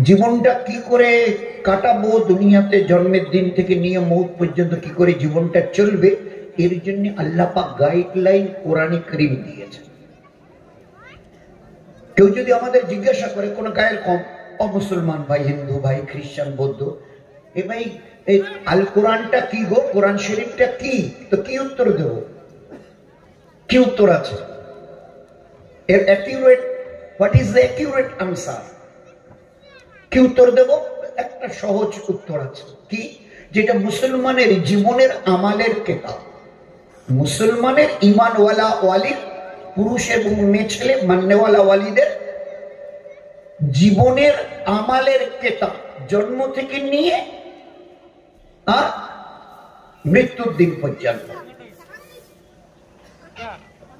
জীবনটা কি করে কাটাবো, দুনিয়াতে জন্মের দিন থেকে নিয়ে মৌত পর্যন্ত কি করে জীবনটা চলবে, এর জন্য আল্লাহ পাক গাইডলাইন কোরআনে কারীম দিয়েছেন। কেউ যদি আমাদের জিজ্ঞাসা করে কোন গায়ের কম, অমুসলমান ভাই, হিন্দু ভাই, খ্রিস্টান, বৌদ্ধ, এ ভাই আল কোরআনটা কি গো, কোরআন শরীফটা কি, তো কি উত্তর দেব? কি উত্তর আছে এর accurate? What is the accurate answer? কি উত্তর দেব? একটা সহজ উত্তর আছে, কি? যেটা মুসলমানের জীবনের আমালের কিতাব, মুসলমানের ঈমানওয়ালা ওয়ালি পুরুষ এবং মেয়ে ছেলে মাননেওয়ালা ওয়ালিদের জীবনের আমালের কিতাব, জন্ম থেকে নিয়ে আর মৃত্যুর দিন পর্যন্ত,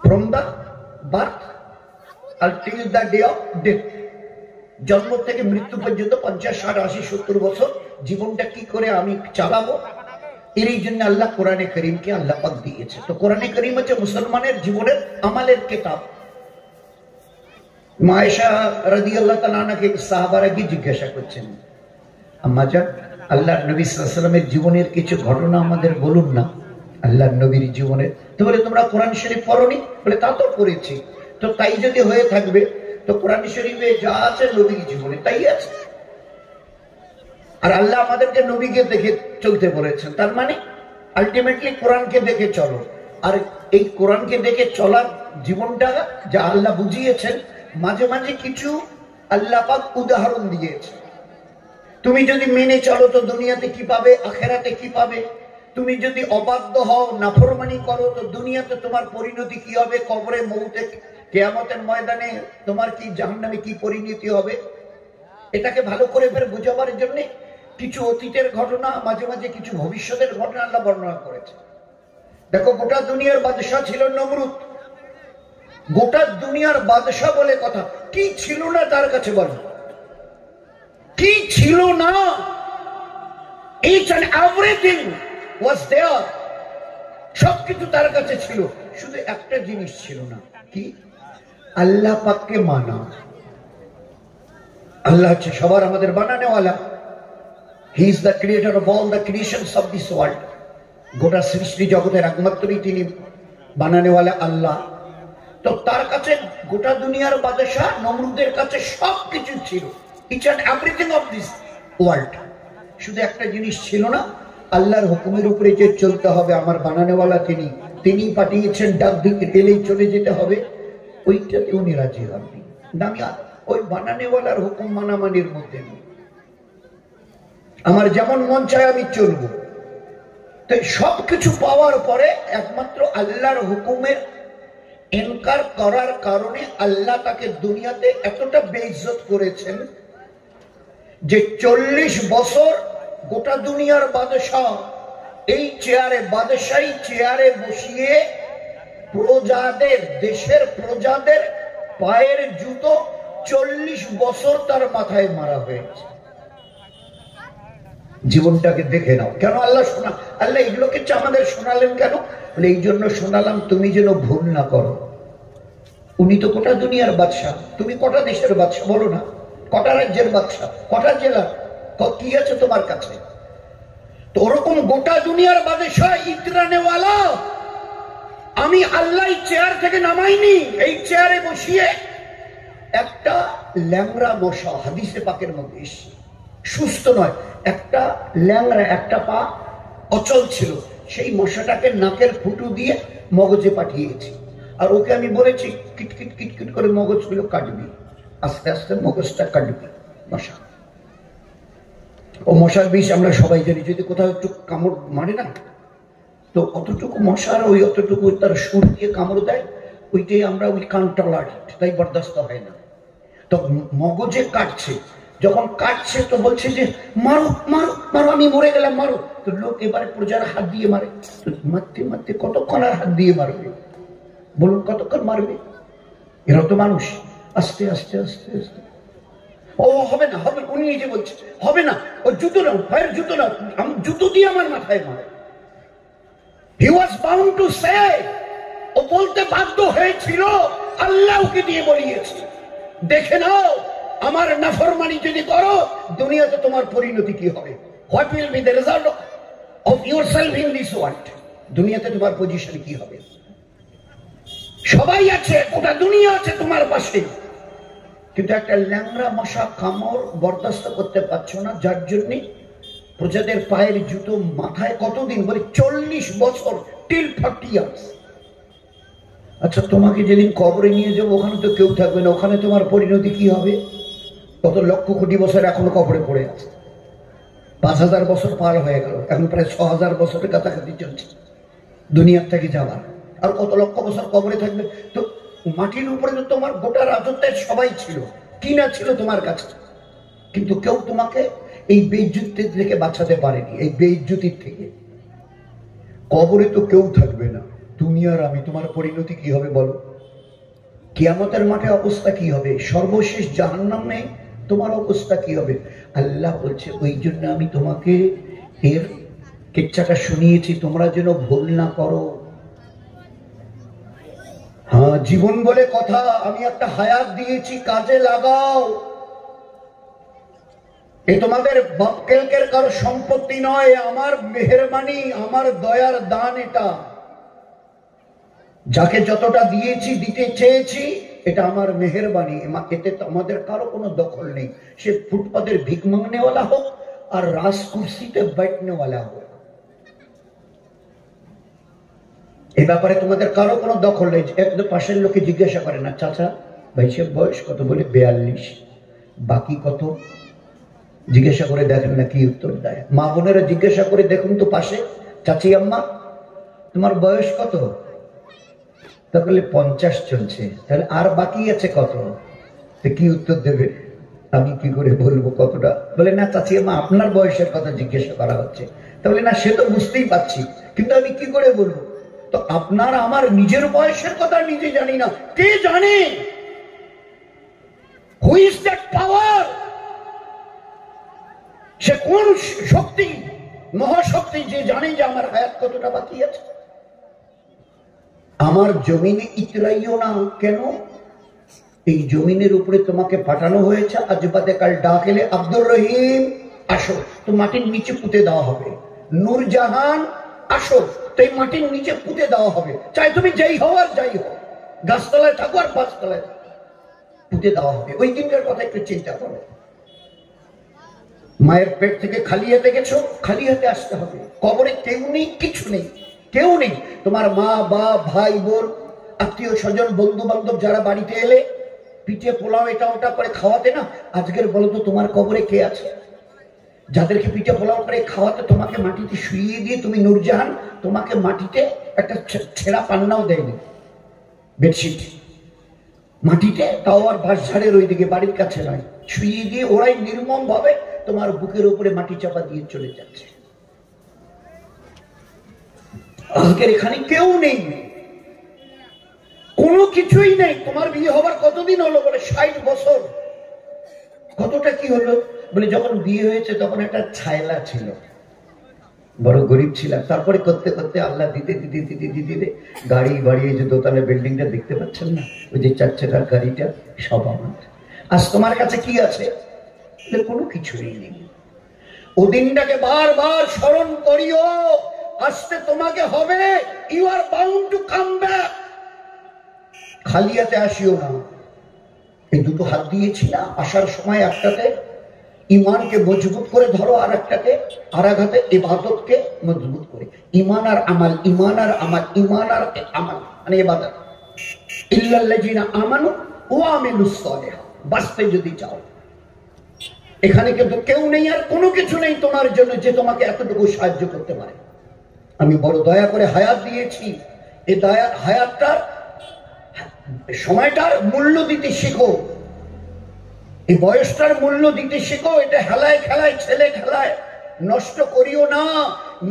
from the birth until the day of death, জন্ম থেকে মৃত্যু পর্যন্ত 50, 60, 80, 70 বছর জীবনটা কি করে আমি চালাবো, এর জন্য আল্লাহ কোরআনে কারীমকে আল্লাহ পাক দিয়েছে। তো কোরআনে কারীম হচ্ছে মুসলমানের জীবনের আমালের কিতাব। মা আয়েশা রাদিয়াল্লাহু তাআলা আনহাকে সাহাবারা কি জিজ্ঞাসা করছেন, আম্মা জান, আল্লাহর নবী সাল্লাল্লাহু আলাইহি ওয়াসাল্লামের জীবনের কিছু ঘটনা আমাদের বলুন না, আল্লাহর নবীর জীবনের। তো বলে তোমরা কোরআন শরীফ পড়োনি? বলে তা তো পড়েছি। তো তাই যদি হয়ে থাকবে, তো কোরআন শরীফে যা আছে নবীর জীবনে তাই আছে, আর আল্লাহ আমাদেরকে নবীকে দেখে চলতে বলেছেন, তার মানে আলটিমেটলি কোরআনকে দেখে চলো। আর এই কোরআনকে দেখে চলার জীবনটা যা আল্লাহ বুঝিয়েছেন, মাঝে মাঝে কিছু আল্লাহ পাক উদাহরণ দিয়েছে। তুমি যদি মেনে চলো তো দুনিয়াতে কি পাবে, আখেরাতে কি পাবে। তুমি যদি অবাধ্য হও, নাফরমানি করো, তো দুনিয়াতে তোমার পরিণতি কি হবে, কবরে, মৌতে, কিয়ামতের ময়দানে তোমার কি জাহান্নামে কি পরিণতি হবে। এটাকে ভালো করে ফের বুঝাবার জন্য কিছু অতীতের ঘটনা, মাঝে মাঝে কিছু ভবিষ্যতের ঘটনা আল্লাহ বর্ণনা করেছে। দেখো, গোটা দুনিয়ার বাদশাহ ছিল নমরুদ। গোটা দুনিয়ার বাদশাহ বলে কথা, কি ছিল না তার কাছে, বলো কি ছিল না? ইচ এন্ড এভরিথিং ওয়াজ দেয়ার, সবকিছু তার কাছে ছিল, শুধু একটা জিনিস ছিল না, কি? আল্লাহ পাককে মানা। আল্লাহ হচ্ছে সবার আমাদের বানানেওয়ালা। He is the creator of all the creations of this world. গোটা সৃষ্টি জগতের একমাত্রই তিনি বানানেওয়ালা আল্লাহ। তো তার কাছে গোটা দুনিয়ার বাদশাহ নমরুদের কাছে সবকিছু ছিল, each and everything of this world. শুধু একটা জিনিস ছিল না, আল্লাহর হুকুমের উপরে যে চলতে হবে, আমার বানানেওয়ালা তিনি, তিনি পাঠিয়েছেন, ডাক দিকে এলেই চলে যেতে হবে, ওইটাতে উনি রাজি হননি। আমি ওই বানানেওয়ালার হুকুম মানামানির মধ্যে নেই, আমার যেমন মন চায় আমি চলবো। তো সবকিছু পাওয়ার পরে একমাত্র আল্লাহর হুকুমের ইনকার করার কারণে আল্লাহ তাকে দুনিয়াতে এতটা বেইজ্জত করেছেন যে 40 বছর গোটা দুনিয়ার বাদশাহ এই চেয়ারে, বাদশাহী চেয়ারে বসিয়ে প্রজাদের, দেশের প্রজাদের পায়ের জুতো 40 বছর তার মাথায় মারা হয়েছে। জীবনটাকে দেখে নাও। কেন আল্লাহ শোনা, আল্লাহ এগুলোকে আমাদের শোনালেন কেন? বলে এই জন্য শোনালাম তুমি যেন ভুল না করো। উনি তো গোটা দুনিয়ার বাদশাহ, তুমি কটা দেশের বাদশাহ বলো না, কটা রাজ্যের বাদশাহ, কটা জেলা, কি আছে তোমার কাছে? তো ওরকম গোটা দুনিয়ার বাদশাহ ইতরানেওয়ালা আমি আল্লাহ চেয়ার থেকে নামাইনি, এই চেয়ারে বসিয়ে একটা ল্যাংড়া মশা, হাদিসে পাকের মধ্যে সুস্থ নয়, একটা ল্যাংড়া, একটা পা অচল ছিল, সেই মশাটাকে নাকের ফুটু দিয়ে মগজে পাঠিয়েছি। আর ওকে আমি বলেছি কিটকিট কিটকিট করে মগজগুলো কাটবি, আস্তে আস্তে মগজটা কাটবি মশা। ও মশার বিষ আমরা সবাই জানি, যদি কোথাও একটু কামড় মারে না, তো অতটুকু মশার ওই অতটুকু তার সুর দিয়ে কামড় দেয়, ওইটাই আমরা ওই কানটলার, তাই বরদাস্ত হয় না। তো মগজে কাটছে, যখন কাটছে তো বলছে যে মারো মারো মারো, আমি মরে গেলাম, মারো। তো লোক এবারে প্রজার হাত দিয়ে মারে, তো মারতে মারতে কতক্ষণ আর হাত দিয়ে মারবে বলুন, কতক্ষণ মারবে? এরা তো মানুষ। আস্তে আস্তে আস্তে আস্তে, ও হবে না, হবে, উনি এই যে বলছে হবে না, ও জুতো নাও, ভাইয়ের জুতো নাও, আমি জুতো দিয়ে আমার মাথায় মারে। হি ওয়াজ বাউন্ড টু সে, ও বলতে বাধ্য হয়েছিল, আল্লাহকে দিয়ে বলিয়েছে, দেখে নাও আমার নাফরমানি যদি করো, দুনিয়াতে তোমার পরিণতি কি হবে? What will be the result of yourself in this world? দুনিয়াতে তোমার পজিশন কি হবে? সবাই আছে, গোটা দুনিয়া আছে তোমার পাশে, কিন্তু একটা ল্যাংড়া মশা কামড় বরদাস্ত করতে পারছো না, যার জন্য প্রজাদের পায়ের জুতো মাথায় কতদিন, বলে 40 বছর, টিল 40 ইয়ার্স। আচ্ছা, তোমাকে যেদিন কবরে নিয়ে যাবো, ওখানে তো কেউ থাকবে না, ওখানে তোমার পরিণতি কি হবে? কত লক্ষ কোটি বছর এখনো কবরে পড়ে আছে। 5000 বছর পার হয়ে গেল, এখন প্রায় 6000 বছরের কাছাকাছি চলছে দুনিয়ার থেকে যাবার। আর কত লক্ষ বছর কবরে থাকবে? তো মাটির উপরে তো তোমার গোটা রাজত্বের সবাই ছিল, কিনা ছিল তোমার কাছে, কিন্তু কেউ তোমাকে এই বেইজ্জতি থেকে বাঁচাতে পারেনি, এই বেইজ্জতির থেকে। কবরে তো কেউ থাকবে না, তুমি আর আমি, তোমার পরিণতি কি হবে বলো? কিয়ামতের মাঠে অবস্থা কি হবে? সর্বশেষ জাহান্নামে তোমার অবস্থা কি হবে? আল্লাহ বলছে, ওই জন্য আমি তোমাকে এর কিচ্ছাটা শুনিয়েছি, তোমরা যেন ভুল না করো। হ্যাঁ, জীবন বলে কথা, আমি একটা হায়াত দিয়েছি, কাজে লাগাও। এ তোমাদের বাপকেলকের কারো সম্পত্তি নয়, আমার মেহেরবানি, আমার দয়ার দান এটা। যাকে যতটা দিয়েছি, দিতে চেয়েছি, এটা আমার মেহেরবানি, এতে আমাদের কারো কোনো দখল নেই। সে ফুটপাতের ভিক মাংনেওয়ালা হোক আর রাজকুর্সিতে बैठनेवाला হোক, এই ব্যাপারে তোমাদের কারো কোনো দখল নেই। একদম পাশের লোকে জিজ্ঞাসা করে না, চাচা ভাই সে বয়স কত? বলে 42। বাকি কত? জিজ্ঞাসা করে দেখেন না কি উত্তর দেয়। মা বোনেরা জিজ্ঞাসা করে দেখুন তো পাশে, চাচি আম্মা তোমার বয়স কত? তা বলে 50 চলছে। তাহলে আর বাকি আছে কত? তো কি উত্তর দেবে? আমি কি করে বলবো কতটা? বলে না চাচি আম্মা আপনার বয়সের কথা জিজ্ঞাসা করা হচ্ছে। তাহলে না, সে তো বুঝতেই পারছি, কিন্তু আমি কি করে বলবো? তো আপনার আমার নিজের বয়সের কথা নিজে জানি না, কে জানে? হু ইজ দ্যাট পাওয়ার? সে কোন শক্তি, মহাশক্তি, যে জানে যে আমার হায়াত কতটা বাকি আছে? আমার জমিনে ইতরাইও না কেন? এই জমিনের উপরে তোমাকে পাঠানো হয়েছে, আজ বাদে কাল ডাক এলে আব্দুর রহিম আসো, তো মাটির নিচে পুঁতে দেওয়া হবে। নূরজাহান আসো, তো এই মাটির নিচে পুঁতে দেওয়া হবে। চাই তুমি যেই হও আর যাই হও, গাছতলায় থাকো আর পাঁচতলায় থাকো, পুঁতে দেওয়া হবে। ওই দিনটার কথা একটু চিন্তা করো। মায়ের পেট থেকে খালি হাতে গেছো, খালি হাতে আসতে হবে। কবরে কেউ নেই, কিছু নেই, কেউ নেই। তোমার মা, বাপ, ভাই, বোন, আত্মীয় স্বজন, বন্ধু বান্ধব যারা বাড়িতে এলে পিঠে পোলাও এটা ওটা করে খাওয়াতে না, আজকের বলো তো তোমার কবরে কে আছে? যাদেরকে পিঠে পোলাও করে খাওয়াতে, তোমাকে মাটিতে শুইয়ে দিয়ে তুমি নূরজাহান, তোমাকে মাটিতে একটা ছেঁড়া পান্নাও দেয়নি, বেডশিট মাটিতে, তাও আর বাঁশঝাড়ের ওইদিকে, বাড়ির কাছে নয়, শুইয়ে দিয়ে ওরাই নির্মম ভাবে তোমার বুকের উপরে মাটি চাপা দিয়ে চলে যাচ্ছে। আজকের এখানে কেউ নেই, কোনো কিছুই নেই। তোমার বিয়ে হবার কতদিন হলো? বলে 60 বছর। কতটা কি হলো? বলে যখন বিয়ে হয়েছে তখন একটা ছায়লা ছিল, বড় গরিব ছিলাম। তারপরে করতে করতে আল্লাহ দিতে দিতে দিতে দিতে গাড়ি বাড়িয়ে, যে দোতলা বিল্ডিংটা দেখতে পাচ্ছেন না, ওই যে 4 চাকার গাড়িটা, সব আমার। আজ তোমার কাছে কি আছে? কোনো কিছুই নেই। ওদিনটাকে বারবার স্মরণ করিও, আসতে তোমাকে হবে। You are bound to come back. খালি হাতে আসিও না। এই দুটো হাত দিয়েছি না, আসার সময় একটাতে ইমানকে মজবুত করে ধরো, আর একটাতে আর এক হাতে ইবাদতকে মজবুত করে। ইমান আর আমাল, ইমান আর আমাল, ইমান আর আমাল মানে ইবাদত। ইল্লাল্লাযিনা আমানু ওয়া আমিলুস সালিহাত। বাঁচতে যদি চাও, এখানে কিন্তু কেউ নেই আর কোনো কিছু নেই তোমার জন্য যে তোমাকে এতটুকু সাহায্য করতে পারে। আমি বড় দয়া করে হায়াত দিয়েছি, এই দয়া হায়াতটার সময়টার মূল্য দিতে শেখো, এই বয়সটার মূল্য দিতে শেখো। এটা হেলায় খেলায়, ছেলে খেলায় নষ্ট করিও না।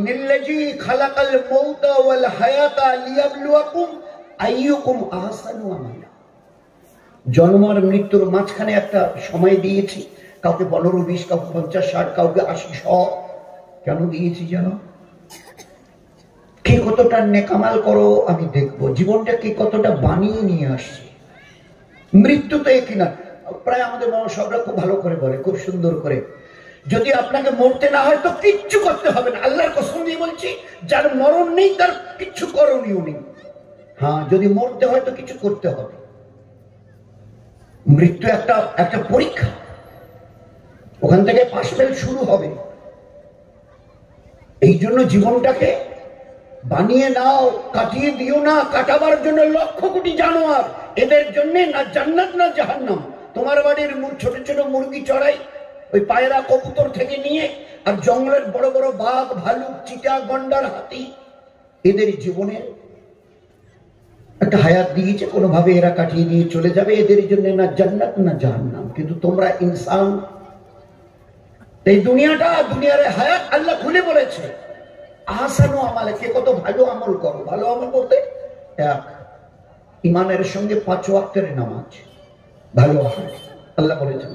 নিল্লাযী খালাকাল মাউতা ওয়াল হায়াতা লিয়াবলুয়াকুম আইয়ুকুম আহসানু আমালা। জন্ম আর মৃত্যুর মাঝখানে একটা সময় দিয়েছি, কাউকে 15-20, কাউকে 50-60, কাউকে 80-100। কেন দিয়েছি জানো? কে কতটা নেকামাল করো আমি দেখবো, জীবনটা কে কতটা বানিয়ে নিয়ে আসছে। মৃত্যু তো একই না। প্রায় আমাদের মহাসবরা খুব ভালো করে বলে, খুব সুন্দর করে, যদি আপনাকে মরতে না হয় তো কিচ্ছু করতে হবে না। আল্লাহর কসম দিয়ে বলছি, যার মরণ নেই তার কিচ্ছু করণীয় নেই। হ্যাঁ, যদি মরতে হয় তো কিছু করতে হবে। মৃত্যু একটা পরীক্ষা, ওখান থেকে পাশ ফেল শুরু হবে। এই জন্য জীবনটাকে বানিয়ে নাও, কাটিয়ে দিও না। কাটাবার জন্য লক্ষ কোটি জানোয়ার, এদের জন্য না জান্নাত না জাহান্নাম। তোমার বাড়ির ছোট ছোট মুরগি চড়াই, ওই পায়রা কবুতর থেকে নিয়ে, আর জঙ্গলের বড় বড় বাঘ ভালুক চিতা গন্ডার হাতি, এদের জীবনে একটা হায়াত দিয়েছে, কোনোভাবে এরা কাটিয়ে দিয়ে চলে যাবে। এদের জন্য না জান্নাত না জাহান্নাম। কিন্তু তোমরা ইনসান, এই দুনিয়ার হায়াত আল্লাহ খুলে বলেছে আহসানু আমালে, কে কত ভালো আমল করো। ভালো আমল বলতে এক, ইমানের সঙ্গে 5 ওয়াক্তের নামাজ, ভালো আমল। আল্লাহ বলেছেন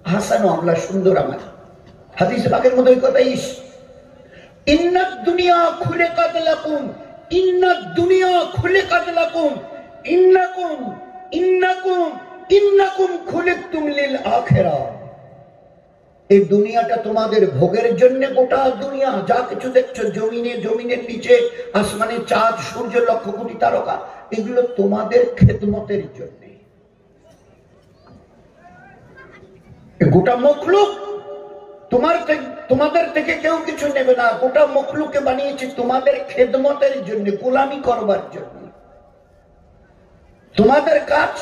আহসানু আমলা, সুন্দর আমল। হাদিস পাকের মধ্যে ওই কথাই, ইন্নাদ দুনিয়া খুলিকাত লাকুম, ইন্নাদ দুনিয়া খুলিকাত লাকুম, ইন্নাকুম খুলিকতুম লিল আখিরাহ। এই দুনিয়াটা তোমাদের ভোগের জন্য। গোটা দুনিয়া যা কিছু দেখছো, জমিনের নিচে, আসমানে চাঁদ সূর্য লক্ষ কোটি তারকা, এগুলো তোমাদের খেদমতের জন্য। গোটা মখলুক তোমাদের থেকে কেউ কিছু নেবে না। গোটা মখলুককে বানিয়েছে তোমাদের খেদমতের জন্য, গোলামি করবার জন্য। তোমাদের কাজ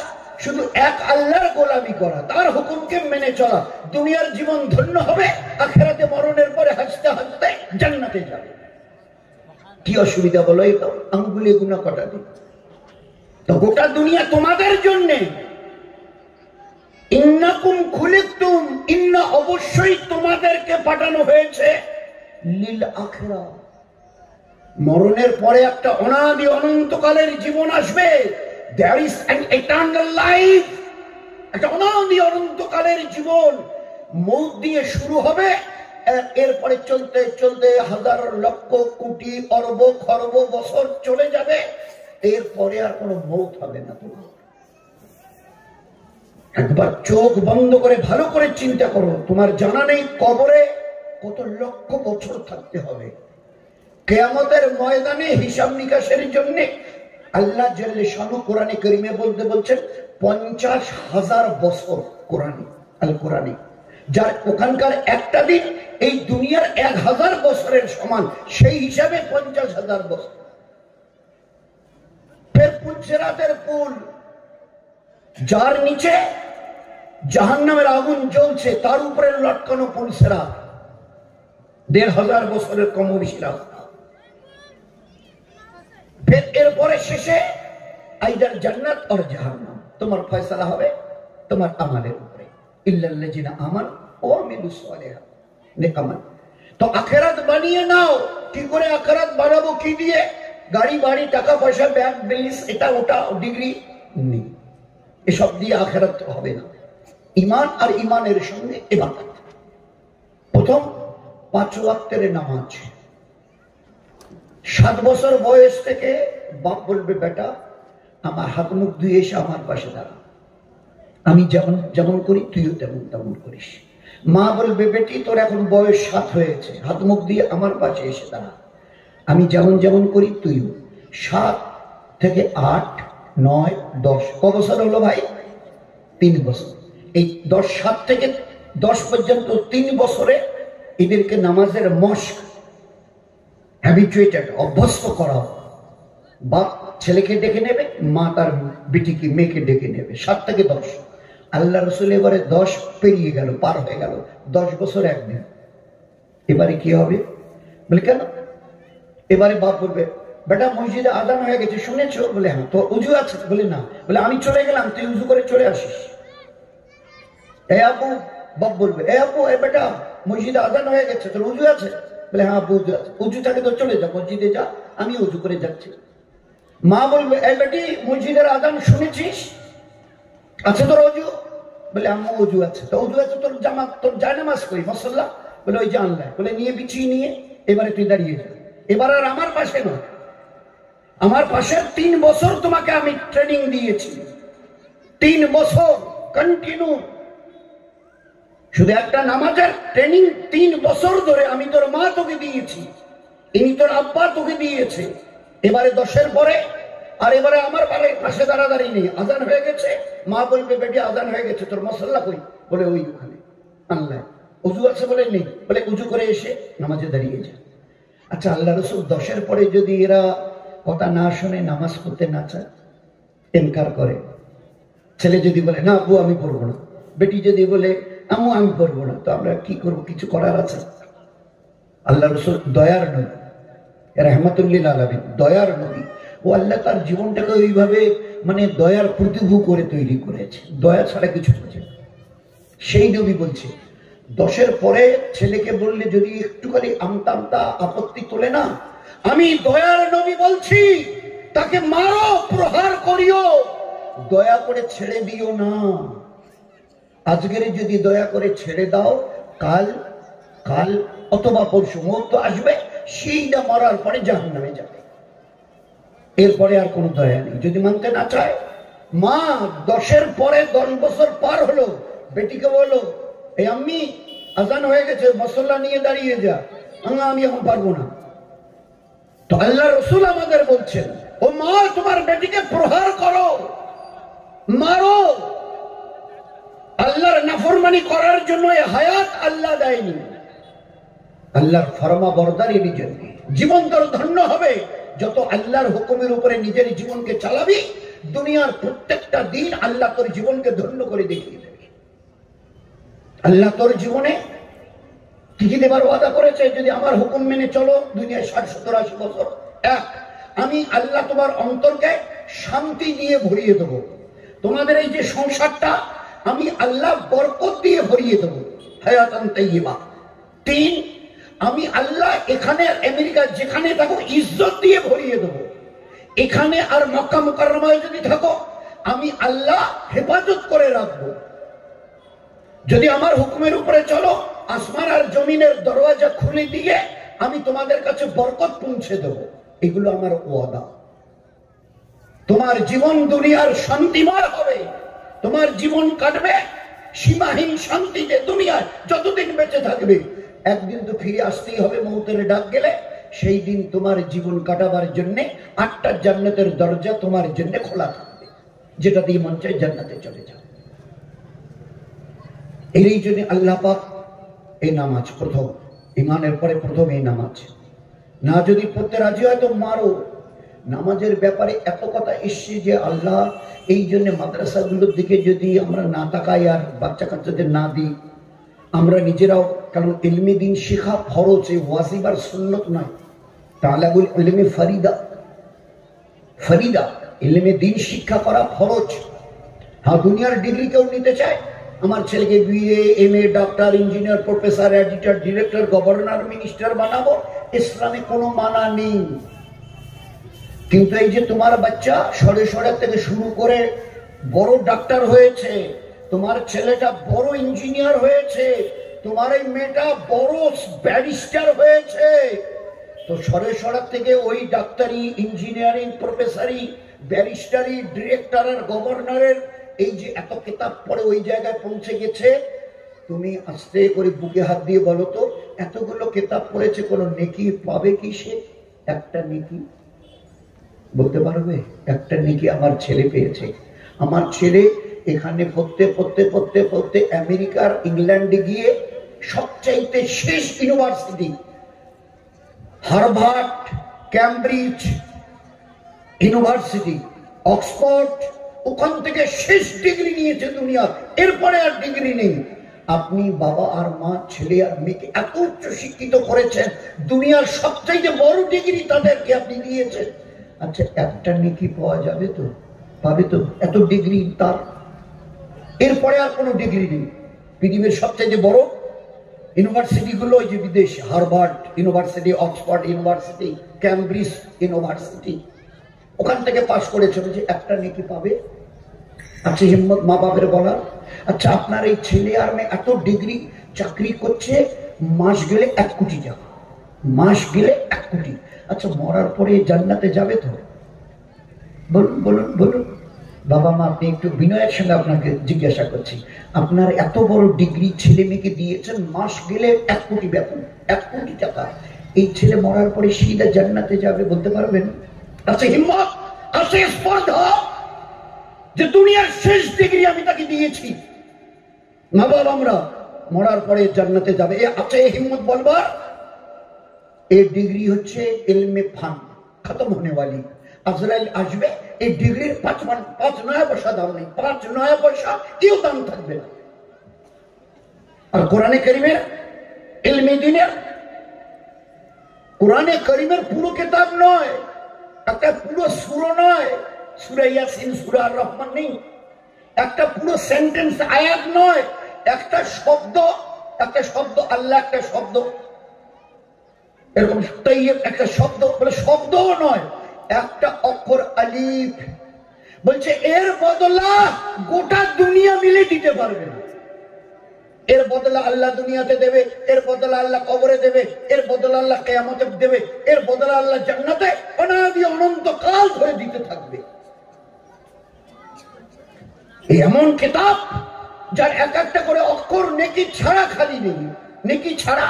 শুধু এক আল্লাহর গোলামি করা, তার হুকুমকে মেনে চলা। দুনিয়ার জীবন ধন্য হবে, আখিরাতে মরণের পরে হাসতে হাসতে জান্নাতে যাবে। কি অসুবিধা বলো? এই তো আঙ্গুলে গুনাহ কটা দিন। তো গোটা দুনিয়া তোমাদের জন্য। ইন্নাকুম খুলিকতুম, ইন্না অবশ্যই তোমাদেরকে পাঠানো হয়েছে, লিল আখিরাহ। মরণের পরে একটা অনাদি অনন্তকালের জীবন আসবে। There is an eternal life, একটা অনাদি অনন্তকালের জীবন। মৌত দিয়ে শুরু হবে, এরপরে চলতে চলতে হাজার লক্ষ কোটি অরব খরব বছর চলে যাবে, এরপরে আর কোনো মৌত হবে না। তোমার একবার চোখ বন্ধ করে ভালো করে চিন্তা করো, তোমার জানা নেই কবরে কত লক্ষ বছর থাকতে হবে। কিয়ামতের ময়দানে হিসাব নিকাশের জন্য আল্লাহ জাল্লে শানু কোরআনে কারীমে বলছেন 50,000 বছর। আল কোরআনে, যার ওখানকার একটা দিন এই দুনিয়ার 1000 বছরের সমান, সেই হিসাবে 50,000 বছর। ফের পুলসিরাতের পুল, যার নিচে জাহান্নামের আগুন জ্বলছে, তার উপরে লটকানো পুলসিরাত, 1,500 বছরের কম বেশি রাস্তা। ফের এরপরে শেষে আইদার জান্নাত আর জাহান্নাম। তোমার ফয়সালা হবে তোমার আমালের উপরে। ইল্লাল্লাযিনা আমানু ওয়া আমিলুস সালিহাত, নেক আমল। তো আখিরাত বানিয়ে নাও। কি করে আখিরাত বানাবো? কি দিয়ে? গাড়ি বাড়ি টাকা পয়সা ব্যাংক ব্যালেন্স এটা ওটা ডিগ্রি নেই, এসব দিয়ে আখিরাত হবে না। ঈমান আর ঈমানের সঙ্গে ইবাদত। প্রথম 5 ওয়াক্তের নামাজ। 7 বছর বয়স থেকে বাপ বলবে, বেটা আমার হাত মুখ ধুয়ে এসে আমার পাশে দাঁড়া, আমি যেমন করি তুইও তেমন করিস। মা বলবে, বেটি তোর এখন বয়স 7 হয়েছে, হাত মুখ দিয়ে আমার পাশে এসে দাঁড়া, আমি যেমন করি তুইও। 7 থেকে 8, 9, 10 ক বছর হলো ভাই? 3 বছর। এই 7 থেকে 10 পর্যন্ত 3 বছরে এদেরকে নামাজের মশক, হ্যাবিচুয়েটেড, অভ্যস্ত করা। বাপ ছেলেকে ডেকে নেবে, মা তার বেটিকে মেয়েকে ডেকে নেবে। 7 থেকে 10। আল্লাহ রসুল এবারে 10 পেরিয়ে গেল, পার হয়ে গেল, 10 বছর একদিন। এবারে কি হবে? বলে কেন? এবারে বাপ বলবে, বেটা মসজিদে আজান হয়ে গেছে শুনেছো? বলে হ্যাঁ। তো উজু আছে? বলে না। বলে আমি চলে গেলাম, তুই উজু করে চলে আসিস। এ আপু, বাপ বলবে, এ আপু, এ বেটা মসজিদে আজান হয়ে গেছে, তোর উজু আছে? বলে হ্যাঁ আপু উজু আছে। উজু থাকে তো চলে যা, মসজিদে যা, আমি উজু করে যাচ্ছি। মা বলবে, এই বেটি মসজিদের আজান শুনেছিস? আছে তোর অজু? বলে আম্মু অজু আছে। তো অজু আছে, তোর জায়নামাজ কই মাশাআল্লাহ? বলে ওই জানলা। বলে নিয়ে বিছিয়ে নিয়ে এবারে তুই দাঁড়িয়ে যা। এবার আর আমার পাশে না, আমার পাশে 3 বছর তোমাকে আমি ট্রেনিং দিয়েছি। 3 বছর কন্টিনিউ শুধু একটা নামাজের ট্রেনিং 3 বছর ধরে আমি তোর মা তোকে দিয়েছি, ইনি তোর আব্বা তোকে দিয়েছে। এবারে 10-এর পরে আর এবারে আমার বাড়ির পাশে দাঁড়াদাঁড়ি নেই, আজান হয়ে গেছে, মা বলবে বেটি আজান হয়ে গেছে, তোর মশল্লা কই? বলে ওই ওখানে। আল্লাহ উজু আছে? বলে নেই। বলে উজু করে এসে নামাজে দাঁড়িয়ে যা। আচ্ছা, আল্লাহ রসুল 10-এর পরে যদি এরা কথা না শুনে নামাজ পড়তে না চায়, ইনকার করে, ছেলে যদি বলে না আব্বু আমি পড়বো না, বেটি যদি বলে আম্মু আমি পড়বো না, তো আমরা কি করব? কিছু করার আছে? আল্লাহ রসুল দয়ার নবী, রাহমাতুল্লিল আলামিন, দয়ার নবী। ও আল্লাহ তার জীবনটাকে ওইভাবে মানে দয়ার প্রতিভূ করে তৈরি করেছে, দয়া ছাড়া কিছু বোঝে না। সেই নবী বলছে 10-এর পরে ছেলেকে বললে যদি একটুখানি আমতা আপত্তি তোলে না, আমি দয়ার নবী বলছি তাকে মারো, প্রহার করিও, দয়া করে ছেড়ে দিও না। আজকের যদি দয়া করে ছেড়ে দাও, কাল অথবা পরশু মৌত তো আসবে, সেইটা মরার পরে জাহান্নামে যাবে, এরপরে আর কোনো দয়া নেই। যদি মানতে না চায়, মা 10-এর পরে 10 বছর পার হলো, বেটিকে বলো এই আম্মি আজান হয়ে গেছে, মসল্লা নিয়ে দাঁড়িয়ে যা, আমি এখন পারবো না। তো আল্লাহ রসুল আমাদের বলছেন, ও মা তোমার বেটিকে প্রহার করো, মারো। আল্লাহর নাফরমানি করার জন্য এই হায়াত আল্লাহ দেয়নি, আল্লাহর ফরমা বরদারির জন্য। জীবন তোর ধন্য হবে যত আল্লাহর হুকুমের উপরে নিজের জীবনকে চালাবি। দুনিয়ার প্রত্যেকটা দিন আল্লাহ তোর জীবনকে ধন্য করে দেখিয়ে দেবে। আল্লাহ তোর জীবনে কি কি দেবার ওয়াদা করেছে, যদি আমার হুকুম মেনে চলো দুনিয়ায় 60-70-80 বছর। এক, আমি আল্লাহ তোমার অন্তরকে শান্তি দিয়ে ভরিয়ে দেবো, তোমাদের এই যে সংসারটা আমি আল্লাহ বরকত দিয়ে ভরিয়ে দেবো, হায়াতান তাইয়্যিবা। 3, আমি আল্লাহ এখানে আমেরিকা যেখানে থাকো ইজ্জত দিয়ে ভরিয়ে দেবো। এখানে আর মক্কা মুকাররমায় যদি থাকো আমি আল্লাহ হেফাজত করে রাখবো। যদি আমার হুকুমের উপরে চলো আসমান আর জমিনের দরওয়াজা খুলে দিয়ে আমি তোমাদের কাছে বরকত পৌঁছে দেব। এগুলো আমার ওয়াদা। তোমার জীবন দুনিয়ার শান্তিময় হবে, তোমার জীবন কাটবে সীমাহীন শান্তিতে দুনিয়ায় যতদিন বেঁচে থাকবে। একদিন তো ফিরে আসতেই হবে, মৌতের ডাক গেলে। সেই দিন তোমার জীবন কাটাবার জন্য 8টা জান্নাতের দরজা তোমার জন্য খোলা থাকবে, যেটা দিয়ে মন চায় জান্নাতে চলে যাও। এই জন্য আল্লাহ পাক এই নামাজ প্রথম, ইমানের পরে প্রথম এই নামাজ। না যদি পড়তে রাজি হয় তো মারো। নামাজের ব্যাপারে এত কথা এসছে যে আল্লাহ এই জন্য মাদ্রাসাগুলোর দিকে যদি আমরা না তাকাই আর বাচ্চা কাচ্চাদের না দিই, আমরা নিজেরাও, কারণ ইলমে দিন শেখা ফরজ, এই ওয়াজিব আর সুন্নত নয়। তালাবুল ইলমে ফরিদা, ইলমে দিন শিক্ষা করা ফরজ। হ্যাঁ, দুনিয়ার ডিগ্রি কেউ নিতে চায়, আমার ছেলেকে BA, MA, doctor, engineer, professor, editor, director, governor, minister বানাবো, ইসলামে কোনো মানা নেই। কিন্তু এই যে তোমার বাচ্চা সরে থেকে শুরু করে বড় ডাক্তার হয়েছে, তোমার ছেলেটা বড় ইঞ্জিনিয়ার হয়েছে, তোমার এই মেয়েটা বড় ব্যারিস্টার হয়েছে, তো সরে থেকে ওই ডাক্তারি, ইঞ্জিনিয়ারিং, প্রফেসরি, ব্যারিস্টারি, ডিরেক্টর আর গভর্নরের এই যে এত কিতাব পড়ে ওই জায়গায় পৌঁছে গেছে, তুমি আস্তে করে বুকে হাত দিয়ে বলো তো, এতগুলো কিতাব পড়েছে, কোনো নেকি পাবে কি সে? একটা নেকি বলতে পারবে? একটা নেকি আমার ছেলে পেয়েছে। আমার ছেলে এখানে পড়তে আমেরিকার ইংল্যান্ডে গিয়ে সবচাইতে শেষ university Harvard, Cambridge university, Oxford, ওখান থেকে শেষ ডিগ্রি নিয়েছে দুনিয়া, এরপরে আর ডিগ্রি নেই। আপনি বাবা আর মা, ছেলে আর মেয়েকে এত উচ্চ শিক্ষিত করেছেন, দুনিয়ার সবচাইতে বড় ডিগ্রি তাদেরকে আপনি দিয়েছেন। আচ্ছা, একটা নেকি পাওয়া যাবে তো? পাবে তো? এত ডিগ্রি তার, এরপরে আর কোনো ডিগ্রি নেই। পৃথিবীর সবচাইতে বড় ইউনিভার্সিটি গুলো ওই যে বিদেশ, Harvard university, Oxford university, Cambridge university, ওখান থেকে পাশ করেছে, যে একটা নেকি পাবে। আচ্ছা, হিম্মত মা বাপের বলার। আচ্ছা, আপনার এই ছেলে আর মেয়ে এত ডিগ্রি, চাকরি করছে, মাস গেলে 1 কোটি টাকা, মাস গেলে 1 কোটি। আচ্ছা, মরার পরে জান্নাতে যাবে তো? বলুন বলুন বলুন। বাবা মা, আপনি একটু বিনয়ের সঙ্গে আপনাকে জিজ্ঞাসা করছি, আপনার এত বড় ডিগ্রি ছেলে মেয়েকে দিয়েছেন, মাস গেলে 1 কোটি বেতন, 1 কোটি টাকা, এই ছেলে মরার পরে সিধা জান্নাতে যাবে বলতে পারবেন? আছে হিম্মত, আছে স্পর্ধা যে দুনিয়ার শেষ ডিগ্রি আমি তাকে দিয়েছি, মা বাবা আমরা মরার পরে জান্নাতে যাবে, এ আছে হিম্মত বলবার? এই ডিগ্রি হচ্ছে ইলমে ফান, খতম হোনে वाली। আজরাইল আসবে, এই ডিগ্রির 5 নয়া পয়সা দাম নেই, 5 নয়া পয়সা কেউ দাম থাকবে না। আর কোরআনে কারীমের ইলমে দ্বীনের, কোরআনে কারীমের পুরো কিতাব নয়, একটা পুরো সূরা নয়, সূরা ইয়াসিন, সূরা আর রহমান নেই, একটা পুরো সেন্টেন্স আয়াত নয়, একটা শব্দ আল্লাহ, একটা শব্দ এরকম তাইয়্যিব, একটা শব্দ বলে শব্দও নয়, একটা অক্ষর আলিফ, বলছে এর বদলা গোটা দুনিয়া মিলে দিতে পারবে না। এর বদলা আল্লাহ দুনিয়াতে দেবে, এর বদলা আল্লাহ কবরে দেবে, এর বদলা আল্লাহ কিয়ামতে দেবে, এর বদলা আল্লাহ জান্নাতে অনাদি অনন্তকাল ধরে দিতে থাকবে। এমন কিতাব যার এক একটা করে অক্ষর নেকি ছাড়া খালি নেই, নেকি ছাড়া,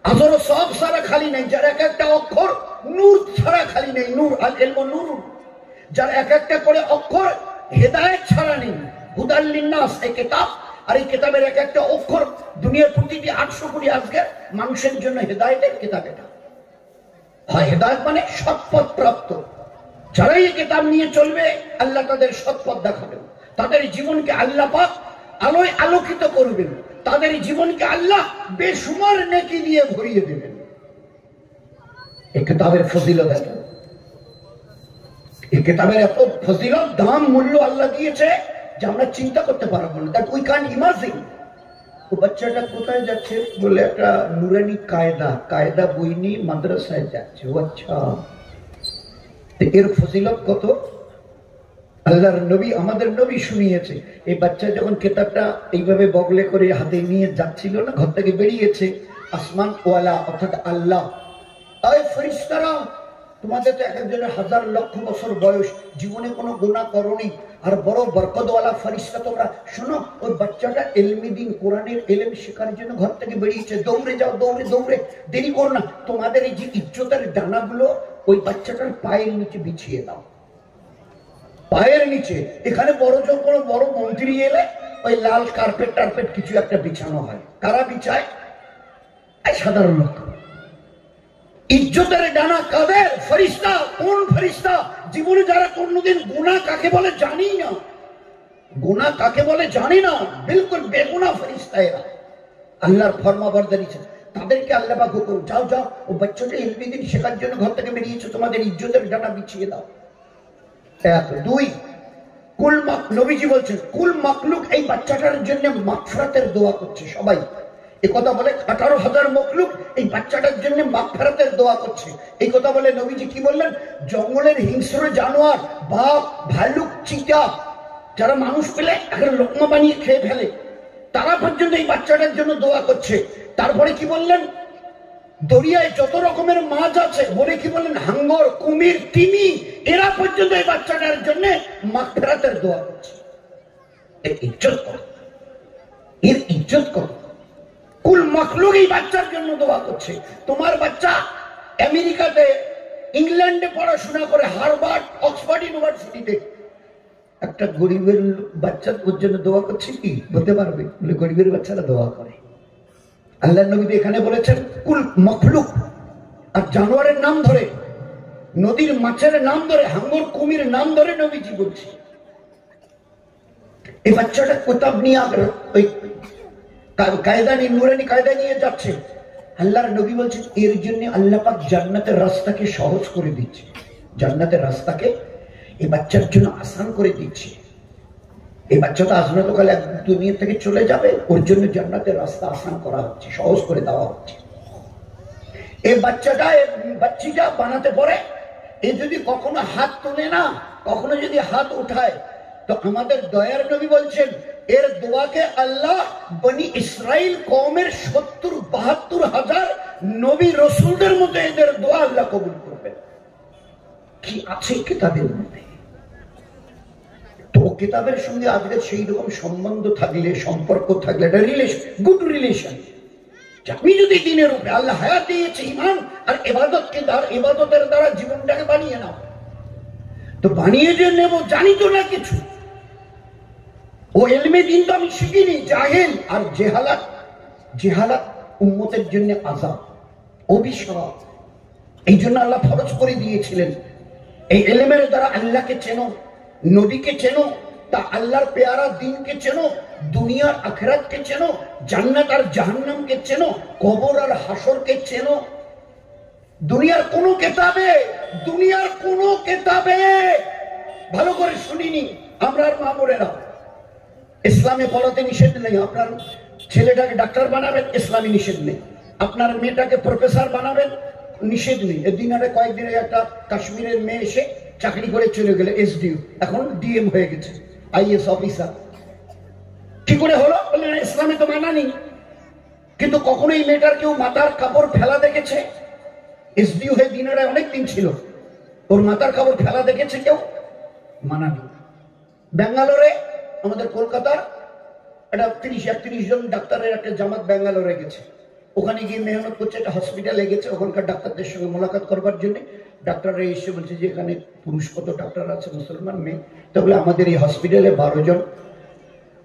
আসলে সব সারা খালি নেই, যার এক একটা অক্ষর নূর ছাড়া খালি নেই, নূর আল ইলমু নূর, যার এক একটা করে অক্ষর হেদায়েত ছাড়া নেই, হুদাল লিন্নাস এই কিতাব। আর এই কিতাবের এক একটা অক্ষর দুনিয়ার প্রতিটি 800 কোটি আজকে মানুষের জন্য হেদায়েতের কিতাব। এটা হয় হেদায়েত মানে সৎপথ প্রাপ্ত, যারা এই কিতাব নিয়ে চলবে আল্লাহ তাদের সৎপথ দেখাবেন, তাদের জীবনকে আল্লাহ পাক আলোয় আলোকিত করবেন, তাদের জীবনকে আল্লাহ বেশুমার নেকি দিয়ে ভরিয়ে দেবেন। এই কিতাবের ফজিলত এত, এই কিতাবের এত ফজিলত, দাম, মূল্য আল্লাহ দিয়েছে যে আমরা চিন্তা করতে পারবো না, দ্যাট উই ক্যান ইমাজিন। ও বাচ্চাটা কোথায় যাচ্ছে বলে একটা নুরানি কায়দা বই নিয়ে মাদ্রাসায় যাচ্ছে। ও আচ্ছা, এর ফজিলত কত আল্লাহর নবী, আমাদের নবী শুনিয়েছে। এই বাচ্চা যখন কিতাবটা এইভাবে বগলে করে হাতে নিয়ে যাচ্ছিল না, ঘর থেকে বেরিয়েছে, আসমান ওয়ালা অর্থাৎ আল্লাহ, আয় ফেরেশতারা, তোমাদের তো এক একজনের 1000 লক্ষ বছর বয়স, জীবনে কোনো গুনাহ করনি, আর বড় বরকতওয়ালা ফেরেশতা তোমরা শোনো, ওই বাচ্চাটা ইলমে দ্বীন কোরআনের ইলম শেখার জন্য ঘর থেকে বেরিয়েছে, দৌড়ে যাও, দৌড়ে, দেরি করো না, তোমাদের এই যে ইজ্জতের ডানাগুলো ওই বাচ্চাটার পায়ের নিচে বিছিয়ে দাও, পায়ের নিচে। এখানে বড় যখন কোনো বড় মন্ত্রী এলে ওই লাল কার্পেট কিছু একটা বিছানো হয়, কারা বিছায়? সাধারণ লোক। ইজ্জতের ডানা কাদের? ফেরেশতা। কোন ফেরেশতা? জীবনে যারা কোনদিন গুনাহ কাকে বলে জানি না, গুনাহ কাকে বলে জানি না, বিলকুল বেগুনাহ ফেরেশতা এরা, আল্লাহর ফরমাবরদারি, তাদেরকে আল্লাহ পাক হুকুম, যাও ও বাচ্চাটা ইলমে দ্বীন শেখার জন্য ঘর থেকে বেরিয়েছে, তোমাদের ইজ্জতের ডানা বিছিয়ে দাও। 1 2 কুল নবীজি বলছেন কুল মাখলুক এই বাচ্চাটার জন্য মাগফিরাতের দোয়া করছে। সবাই এই কথা বলে, 18,000 মখলুক এই বাচ্চাটার জন্য মাগফিরাতের দোয়া করছে। এই কথা বলে নবীজি কি বললেন? জঙ্গলের হিংস্র জানোয়ার, বাঘ, ভালুক, চিতা, যারা মানুষ পেলে একটা লোকমা বানিয়ে খেয়ে ফেলে, তারা পর্যন্ত এই বাচ্চাটার জন্য দোয়া করছে। তারপরে কি বললেন? দরিয়ায় যত রকমের মাছ আছে বলে কি বললেন? হাঙ্গর, কুমির, তিমি, এরা পর্যন্ত এই বাচ্চাটার জন্য মাগফিরাতের দোয়া করছে। এর ইজ্জত কত, এর ইজ্জত কত! কুল মাখলুক এই বাচ্চার জন্য দোয়া করছে। তোমার বাচ্চা আমেরিকাতে, ইংল্যান্ডে পড়াশোনা করে, হার্ভার্ড, অক্সফোর্ড ইউনিভার্সিটিতে, একটা গরিবের বাচ্চার জন্য দোয়া করছে কি বলতে পারবে? বলে গরিবের বাচ্চারা দোয়া করে। আল্লাহ নবী এখানে বলেছেন কুল মখলুক, আর জানোয়ারের নাম ধরে, নদীর মাছের নাম ধরে, হাঙ্গর, কুমির নাম ধরে নবীজি বলছে। এই বাচ্চাটা কিতাব নিয়ে ওই কায়দা নিয়ে, নুরানি কায়দা নিয়ে যাচ্ছে। আল্লাহর নবী বলছেন এর জন্য আল্লাহ পাক জান্নাতের রাস্তাকে সহজ করে দিচ্ছে, জান্নাতের রাস্তাকে এই বাচ্চার জন্য আসান করে দিচ্ছে। এই বাচ্চাটা আজরাতকালে দুনিয়া থেকে চলে যাবে, ওর জন্য জান্নাতের রাস্তা আসান করা হচ্ছে, সহজ করে দেওয়া হচ্ছে। এই বাচ্চাটা বানাতে পারে, এ যদি কখনো হাত তোলে না, কখনো যদি হাত উঠায়, তো আমাদের দয়ার নবী বলছেন এর দোয়াকে আল্লাহ বনি ইসরাইল কওমের 70-72 হাজার নবী রসুলদের মধ্যে এদের দোয়া আল্লাহ কবুল করবেন। কি আছে কিতাবের মধ্যে? কিতাবের সঙ্গে আজকের সেই রকম সম্বন্ধ থাকলে, সম্পর্ক থাকলে, এটা রিলেশন, গুড রিলেশন। আপনি যদি দিনের উপরে, আল্লাহ হায়াত দিয়েছে ঈমান আর ইবাদতকে, আর ইবাদতের দ্বারা জীবনটাকে বানিয়ে নাও, তো বানিয়ে যে নেব জানি তো না কিছু, ও ইলমে দ্বীন তো আমি শিখিনি, জাহেল। আর জেহালাত, জেহালাত উম্মতের জন্য আযাব, অভিশাপ। এই জন্য আল্লাহ ফরজ করে দিয়েছিলেন এই ইলমের দ্বারা আল্লাহকে চেনো, নবীকে চেনো, তা আল্লাহর পেয়ারা দ্বীনকে চেনো, দুনিয়ার আখিরাতকে চেনো, জান্নাত আর জাহান্নামকে চেনো, কবর আর হাসরকে চেনো। দুনিয়ার কোন কিতাবে, দুনিয়ার কোন কিতাবে ভালো করে শুনিনি আমরা আর মামুরেরা ইসলামে পড়াতে নিষেধ নেই। আপনার ছেলেটাকে ডাক্তার বানাবেন, ইসলামী নিষেধ নেই। আপনার মেয়েটাকে প্রফেসর বানাবেন, নিষেধ নেই। এদিন আগে কয়েকদিন একটা কাশ্মীরের মেয়ে এসে চাকরি করে চলে গেলে, এসডিও, এখন ডিএম হয়ে গেছে, আইএস অফিসার। কি করে হলো? বললেন ইসলামে তো মানা নেই। কিন্তু কখনোই মেয়েটার কেউ মাথার কাপড় ফেলা দেখেছে? এসডিও হয়ে দিনারে অনেকদিন ছিল, ওর মাথার কাপড় ফেলা দেখেছে কেউ? মানা নেই। ব্যাঙ্গালোরে, আমাদের কলকাতার একটা 30-31 জন ডাক্তারের একটা জামাত ব্যাঙ্গালোরে গেছে। ওখানে গিয়ে মেহনত করছে, একটা হসপিটালে গেছে, ওখানকার ডাক্তারদের সঙ্গে মোলাকাত করবার জন্য। ডাক্তাররা এসে বলছে যে এখানে পুরুষ কত ডাক্তার আছে, মুসলমান মেয়ে? তাহলে আমাদের এই হসপিটালে 12 জন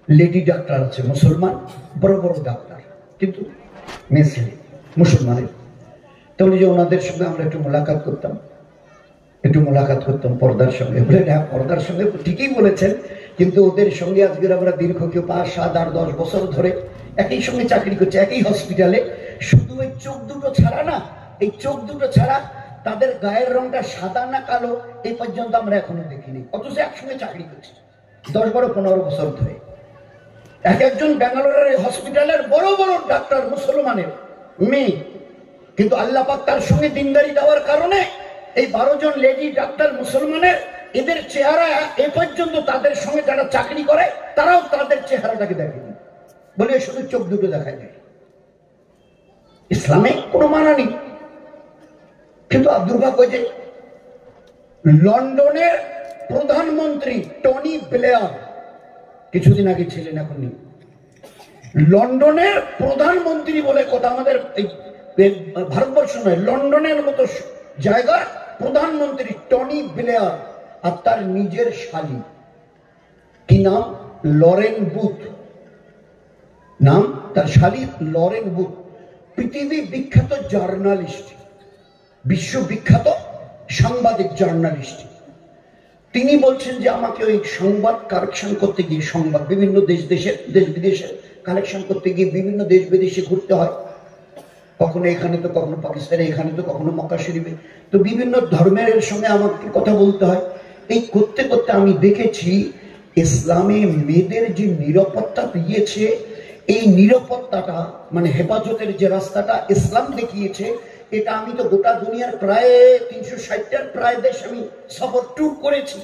লেডি ডাক্তার আছে, মুসলমান, বড় বড় ডাক্তার, কিন্তু মেয়ে ছেলে মুসলমানের। তাহলে যে ওনাদের সঙ্গে আমরা একটু মোলাকাত করতাম, পর্দার সঙ্গে। বলে হ্যাঁ, পর্দার সঙ্গে ঠিকই বলেছেন, কিন্তু ওদের সঙ্গে আজকের আমরা দীর্ঘ কেউ 5, 7, 8, 10 বছর ধরে একই সঙ্গে চাকরি করছে, একই হসপিটালে। শুধু ওই চোখ দুটো ছাড়া না, এই চোখ দুটো ছাড়া তাদের গায়ের রংটা সাদা না কালো এই পর্যন্ত আমরা এখনো দেখিনি, অথচ একসঙ্গে চাকরি করছে 10, 12, 15 বছর ধরে। এক একজন ব্যাঙ্গালোরের হসপিটালের বড় বড় ডাক্তার মুসলমানের মেয়ে, কিন্তু আল্লাহ পাক তার সঙ্গে দিনদারি দেওয়ার কারণে এই 12 জন লেডি ডাক্তার মুসলমানের, এদের চেহারা এ পর্যন্ত তাদের সঙ্গে যারা চাকরি করে তারাও তাদের চেহারাটাকে দেখেনি, বলে শুধু চোখ দুটো দেখা যায়। ইসলামে কোনো মানা নেই। কিন্তু দুর্ভাগ্য যে লন্ডনের প্রধানমন্ত্রী টনি ব্লেয়ার কিছুদিন আগে ছিলেন, এখন নেই। লন্ডনের প্রধানমন্ত্রী বলে কথা, আমাদের ভারতবর্ষ নয়, লন্ডনের মতো জায়গার প্রধানমন্ত্রী টনি ব্লেয়ার, আর তার নিজের শালী, কি নাম? লরেন বুথ নাম তার শালী, লরেন বুথ। পৃথিবী বিখ্যাত জার্নালিস্ট, বিশ্ববিখ্যাত সাংবাদিক, জার্নালিস্ট। তিনি বলছেন যে আমাকে ওই সংবাদ কালেকশন করতে গিয়ে, সংবাদ বিভিন্ন দেশ বিদেশের কালেকশন করতে গিয়ে বিভিন্ন দেশ বিদেশে ঘুরতে হয়, কখনো এখানে তো কখনো পাকিস্তানে, এখানে তো কখনো মক্কা শরীফে, তো বিভিন্ন ধর্মের সঙ্গে আমাকে কথা বলতে হয়। এই করতে করতে আমি দেখেছি ইসলামে মেয়েদের যে নিরাপত্তা দিয়েছে, এই নিরাপত্তাটা মানে হেফাজতের যে রাস্তাটা ইসলাম দেখিয়েছে, এটা আমি তো গোটা দুনিয়ার প্রায় 360টার প্রায় দেশ আমি সফর ট্যুর করেছি,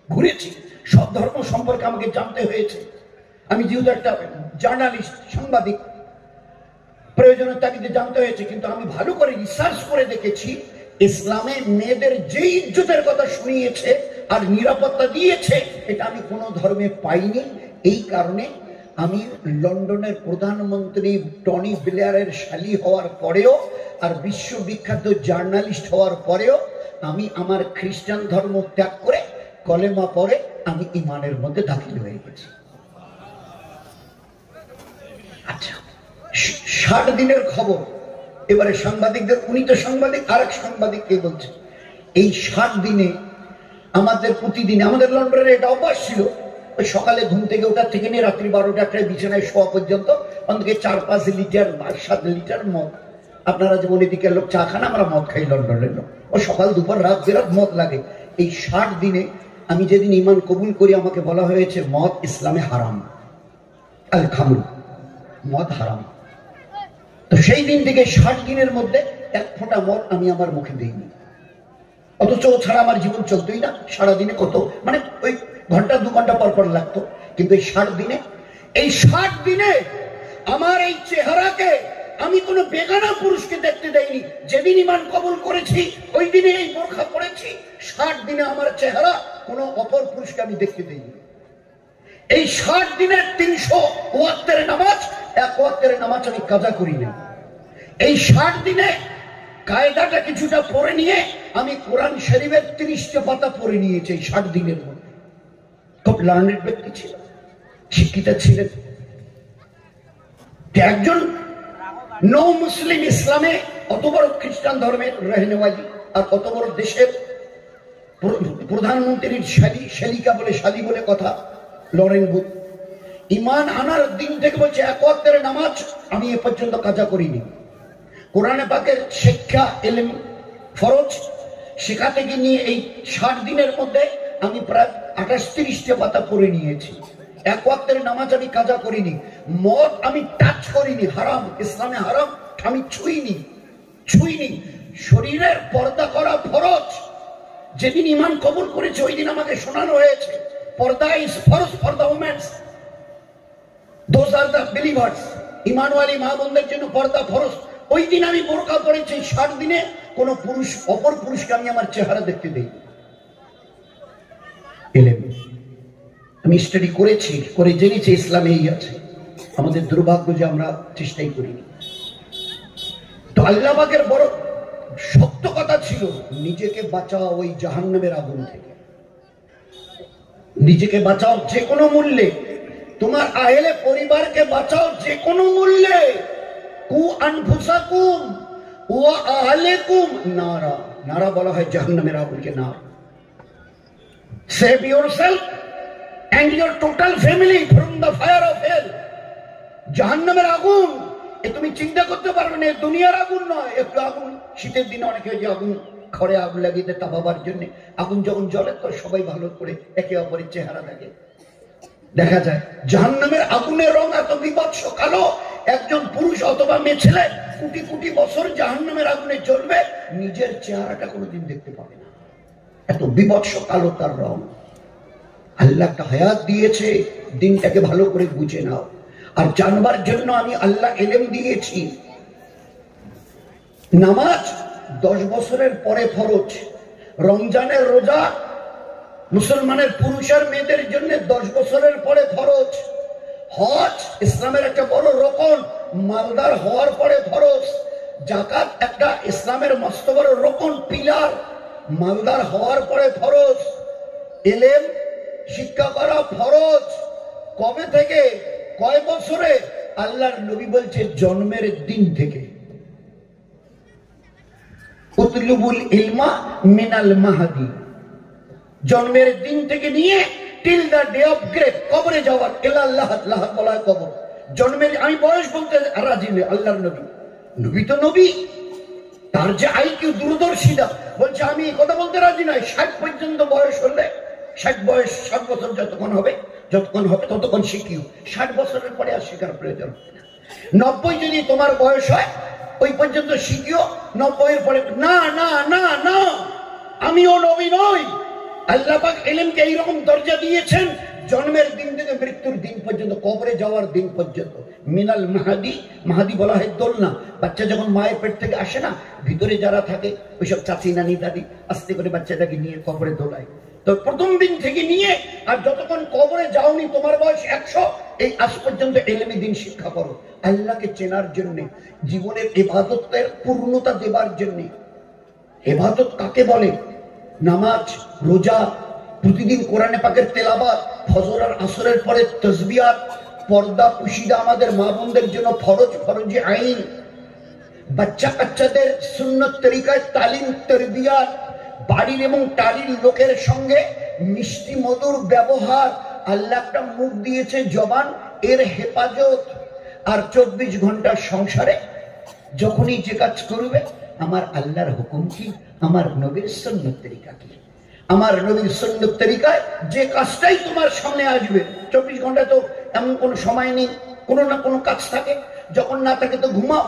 ঘুরেছি। সব ধর্ম সম্পর্কে আমাকে জানতে হয়েছে। আমি যেহেতু একটা জার্নালিস্ট, সাংবাদিক, প্রয়োজনের তাগিদে জানতে হয়েছে। কিন্তু আমি ভালো করে রিসার্চ করে দেখেছি, ইসলামে মেয়েদের যে ইজ্জতের কথা শুনিয়েছে আর নিরাপত্তা দিয়েছে, এটা আমি কোনো ধর্মে পাইনি। এই কারণে আমি লন্ডনের প্রধানমন্ত্রী টনি ব্লেয়ারের শালী হওয়ার পরেও আর বিশ্ববিখ্যাত জার্নালিস্ট হওয়ার পরেও আমি আমার খ্রিস্টান ধর্ম ত্যাগ করে কলেমা পড়ে আমি ইমানের মধ্যে দাখিল হয়ে গেছি। আচ্ছা, 60 দিনের খবর এবারে সাংবাদিকদের, উনি তো সাংবাদিক, আর এক সাংবাদিককে বলছে এই 60 দিনে আমাদের প্রতিদিন, আমাদের লন্ডনের এটা অভ্যাস ছিল, সকালে ঘুম থেকে ওঠার থেকে নিয়ে রাত্রি 12টায় বিছানায় শোয়া পর্যন্ত অন্তত 4-5 লিটার বা 7 লিটার মদ। আপনারা যেমন এদিকের লোক চা খান, আমরা মদ খাই লন্ডনের লোক, ও সকাল দুপুর রাত বিরাট মদ লাগে। এই 60 দিনে আমি যেদিন ঈমান কবুল করি, আমাকে বলা হয়েছে মদ ইসলামে হারাম, আল খামর, মদ হারাম। তো সেই দিন থেকে 60 দিনের মধ্যে এক ফোঁটা মদ আমি আমার মুখে দিইনি, অথচ ছাড়া আমার জীবন চলতোই না। সারাদিনে কত, মানে ওই ঘন্টা 2 ঘন্টা পর পর লাগতো। কিন্তু এই 60 দিনে আমার এই চেহারাকে আমি কোনো বেগানা পুরুষকে দেখতে দেইনি। যেদিন ঈমান কবুল করেছি ওই দিনে এই বোরখা পরেছি, 60 দিনে আমার চেহারা কোনো অপর পুরুষকে আমি দেখতে দিইনি। এই 60 দিনের 300 ওয়াক্তের নামাজ, এক ওয়াক্তের নামাজ আমি কাজা করি না। এই 60 দিনে কায়দাটা কিছুটা পড়ে নিয়ে আমি কোরআন শরীফের 30টা পাতা পড়ে নিয়েছি এই 60 দিনের মধ্যে। খুব লার্নেড ব্যক্তি ছিল, শিক্ষিত ছিলেন। একজন নৌ মুসলিম ইসলামে অত বড় খ্রিস্টান ধর্মের রহনেওয়ালি আর অত বড় দেশের প্রধানমন্ত্রীর শালিকা বলে শালি বলে কথা লরেন বুথ, ইমান আনার দিন থেকে বলছে এক ওয়াক্তের নামাজ আমি এ পর্যন্ত কাজা করিনি। কোরআনে পাকের শিক্ষা ইলম ফরজ শেখাতে গিয়ে নিয়ে এই 60 দিনের মধ্যে আমি প্রায় 28-30টা পাতা পড়ে নিয়েছি। এক ওয়াক্তের নামাজ আমি কাজা করিনি। মদ আমি টাচ করিনি, হারাম, ইসলামে হারাম, আমি ছুঁইনি। শরীরের পর্দা করা ফরজ। যেদিন ঈমান কবুল করেছে ওই দিন আমাকে শোনানো হয়েছে পর্দা ইজ ফরজ for the women's, those are the believers. ঈমানওয়ালী মা বোনদের জন্য পর্দা ফরজ। ওই দিন আমি বোরকা পরেছি। 60 দিনে কোন পুরুষ অপর পুরুষকে আমি আমার চেহারা দেখতে দেই। আমি স্টাডি করেছি, করে জেনেছি ইসলামে এই আছে। আমাদের দুর্ভাগ্য যে আমরা চেষ্টাই করিনি। তো আল্লাহ পাকের বড় সত্য কথা ছিল, নিজেকে বাঁচাও ওই জাহান্নামের আগুন থেকে। নিজেকে বাঁচাও যে কোনো মূল্যে, তোমার আহলে পরিবারকে বাঁচাও যে কোনো মূল্যে। কু আনফুসাকুম ওয়া আহলিকুম নারা, নারা বলা হয় জাহান্নামের আগুনকে। নার, save yourself and your total family from the fire of hell. জাহান্নামের আগুন এ তুমি চিন্তা করতে পারবে না, দুনিয়ার আগুন নয়। একটু আগুন শীতের দিনে অনেকে যে আগুন ঘরে আগুন লাগিয়ে তাপাবার জন্য, আগুন যখন জ্বলে তো সবাই ভালো করে একে অপরের চেহারা দেখে, দেখা যায়। জাহান্নামের আগুনের রং এত বিভৎস কালো, একজন পুরুষ অথবা মেয়ে ছেলে কোটি কোটি বছর জাহান্নামের আগুনে জ্বলবে, নিজের চেহারাটা কোনোদিন দেখতে পাবে না, এত বিভৎস কালো তার রং। আল্লাহ একটা হায়াত দিয়েছে, দিনটাকে ভালো করে বুঝে নাও। আর জানবার জন্য আমি আল্লাহ ইলম দিয়েছি। নামাজ 10 বছরের পরে ফরজ। রমজানের রোজা মুসলমানের পুরুষ আর মেয়েদের জন্য 10 বছরের পরে ফরজ। হজ ইসলামের একটা বড় রকম, মালদার হওয়ার পরে ফরজ। যাকাত একটা ইসলামের মস্ত বড় রকম পিলার, মালদার হওয়ার পরে ফরজ। ইলম শিক্ষা করা ফরজ। কবে থেকে, কয় বছরে? আল্লাহর নবী বলছে জন্মের দিন থেকে। উতলুবুল ইলমা মিনাল মাহাদি, জন্মের দিন থেকে নিয়ে till the day of grave, কবরে যাওয়ার। ইলাল্লাহ আল্লাহ বলা কবর। জন্মের, আমি বয়স বলতে রাজি নেই। আল্লাহর নবী, নবী তো নবী, তার যে আইকিউ দূরদর্শিতা, বলছে আমি এই কথা বলতে রাজি নয়। 60 পর্যন্ত বয়স হলে, 60 বয়স, 60 বছর যতক্ষণ হবে ততক্ষণ শিখিও। 60 বছরের পরে আর শেখার প্রয়োজন হয় না। 90 যদি তোমার বয়স হয় ওই পর্যন্ত শিখিও, 90 এর পরে না না না না, আমিও নবী নই। আল্লাহ পাক ইলমকে এইরকম দরজা দিয়েছেন, জন্মের দিন থেকে মৃত্যুর দিন পর্যন্ত, কবরে যাওয়ার দিন পর্যন্ত। মিনাল মাহাদি, মাহাদি বলা হয় দোলনা। বাচ্চা যখন মায়ের পেট থেকে আসে না, ভিতরে যারা থাকে ওইসব চাচি নানি দাদি আস্তে করে বাচ্চাটাকে নিয়ে কবরে দোলায়। তো প্রথম দিন থেকে নিয়ে আর যতক্ষণ কবরে যাওনি, তোমার বয়স 100, এই আজ পর্যন্ত ইলমি দিন শিক্ষা করো, আল্লাহকে চেনার জন্য, জীবনের ইবাদতের পূর্ণতা দেবার জন্য। ইবাদত কাকে বলে? নামাজ, রোজা, প্রতিদিন কোরআনে পাকের তেলাওয়াত, ফজর আর আসরের পরে তাসবিহাত, পর্দা পুশিদা আমাদের মা বোনদের জন্য ফরজ, ফরজে আইন। বাচ্চা কাচ্চাদের সুন্নত তরিকায় তালিম, তরবিয়াত, বাড়ির এবং টালির লোকের সঙ্গে মিষ্টি মধুর ব্যবহার। আল্লাহ একটা মুখ দিয়েছে জবান, এর হেফাজত। আর 24 ঘন্টার সংসারে যখনই যে কাজ করবে, আমার আল্লাহর হুকুম কি, আমার নবীর সুন্নত তরিকা কি, আমার নবীর সুন্নত তরিকায় যে কাজটাই তোমার সামনে আসবে। 24 ঘন্টা তো এমন কোনো সময় নেই, কোনো না কোনো কাজ থাকে। যখন না থাকে তো ঘুমাও,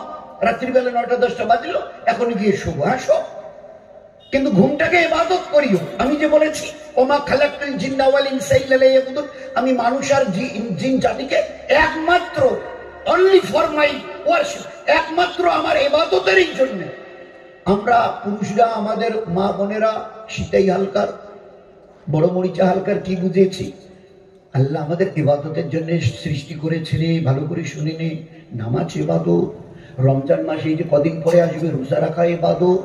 রাত্রিবেলা 9টা 10টা বাজলো, এখন গিয়ে শোবো, হ্যাঁ শো, কিন্তু ঘুমটাকে ইবাদত করিও। আমি যে বলেছি ওমা খালাকতুল জিন্না ওয়াল ইনসা ইল্লা লিয়াবুদুন, আমি মানুষ আর জিন জাতিকে একমাত্র, অনলি ফর মাই ওয়ারশিপ, একমাত্র আমার ইবাদতেরই জন্য। আমরা পুরুষরা, আমাদের মা বোনেরা শীতেই হালকার বড় মরিচা হালকার কি বুঝেছি? আল্লাহ আমাদের ইবাদতের জন্য সৃষ্টি করেছে রে, ভালো করে শুনে নে। নামাজ ইবাদত, রমজান মাসে এই যে কদিন পরে আসবে রোজা রাখা ইবাদত,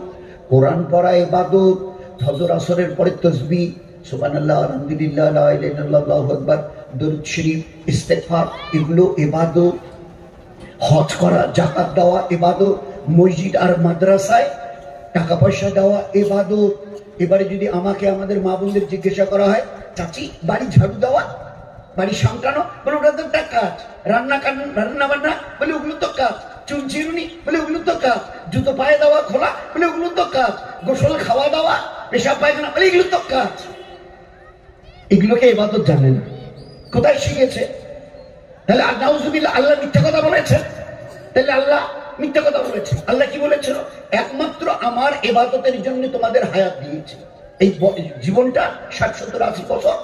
কোরআন পড়া ইবাদত, ফজর আসরের পরে তাসবিহ, সুবহানাল্লাহ, আলহামদুলিল্লাহ, লা ইলাহা ইল্লাল্লাহ, আল্লাহু আকবার, দরুদ শরীফ, ইস্তেগফার, এগুলো ইবাদত। হজ করা, যাকাত দেওয়া ইবাদত, মসজিদ আর মাদ্রাসায় টাকা পয়সা দেওয়া ইবাদত। এবারে যদি আমাকে আমাদের মা বোনদের জিজ্ঞাসা করা হয়, চাচি বাড়ি ঝাড়ু দেওয়া, বাড়ি সামটানো, বলে ওটা তো একটা কাজ। রান্না বান্না, বলে ওগুলো তো কাজ। চুল চিরুনি, বলে ওগুলো তো কাজ। জুতো পায়ে দেওয়া খোলা, বলে ওগুলো তো কাজ। গোসল খাওয়া দাওয়া, পেশাব পায়খানা, বলে এগুলো তো কাজ। এগুলোকে ইবাদত জানে না, কোথায় শিখেছে? তাহলে নাউজুবিল্লাহ, আল্লাহ মিথ্যা কথা বলেছেন? তাহলে আল্লাহ মিথ্যা কথা বলেছে। আল্লাহ কি বলেছিল? একমাত্র আমার ইবাদতের জন্য তোমাদের হায়াত দিয়েছে। এই জীবনটা 60-70-80 বছর,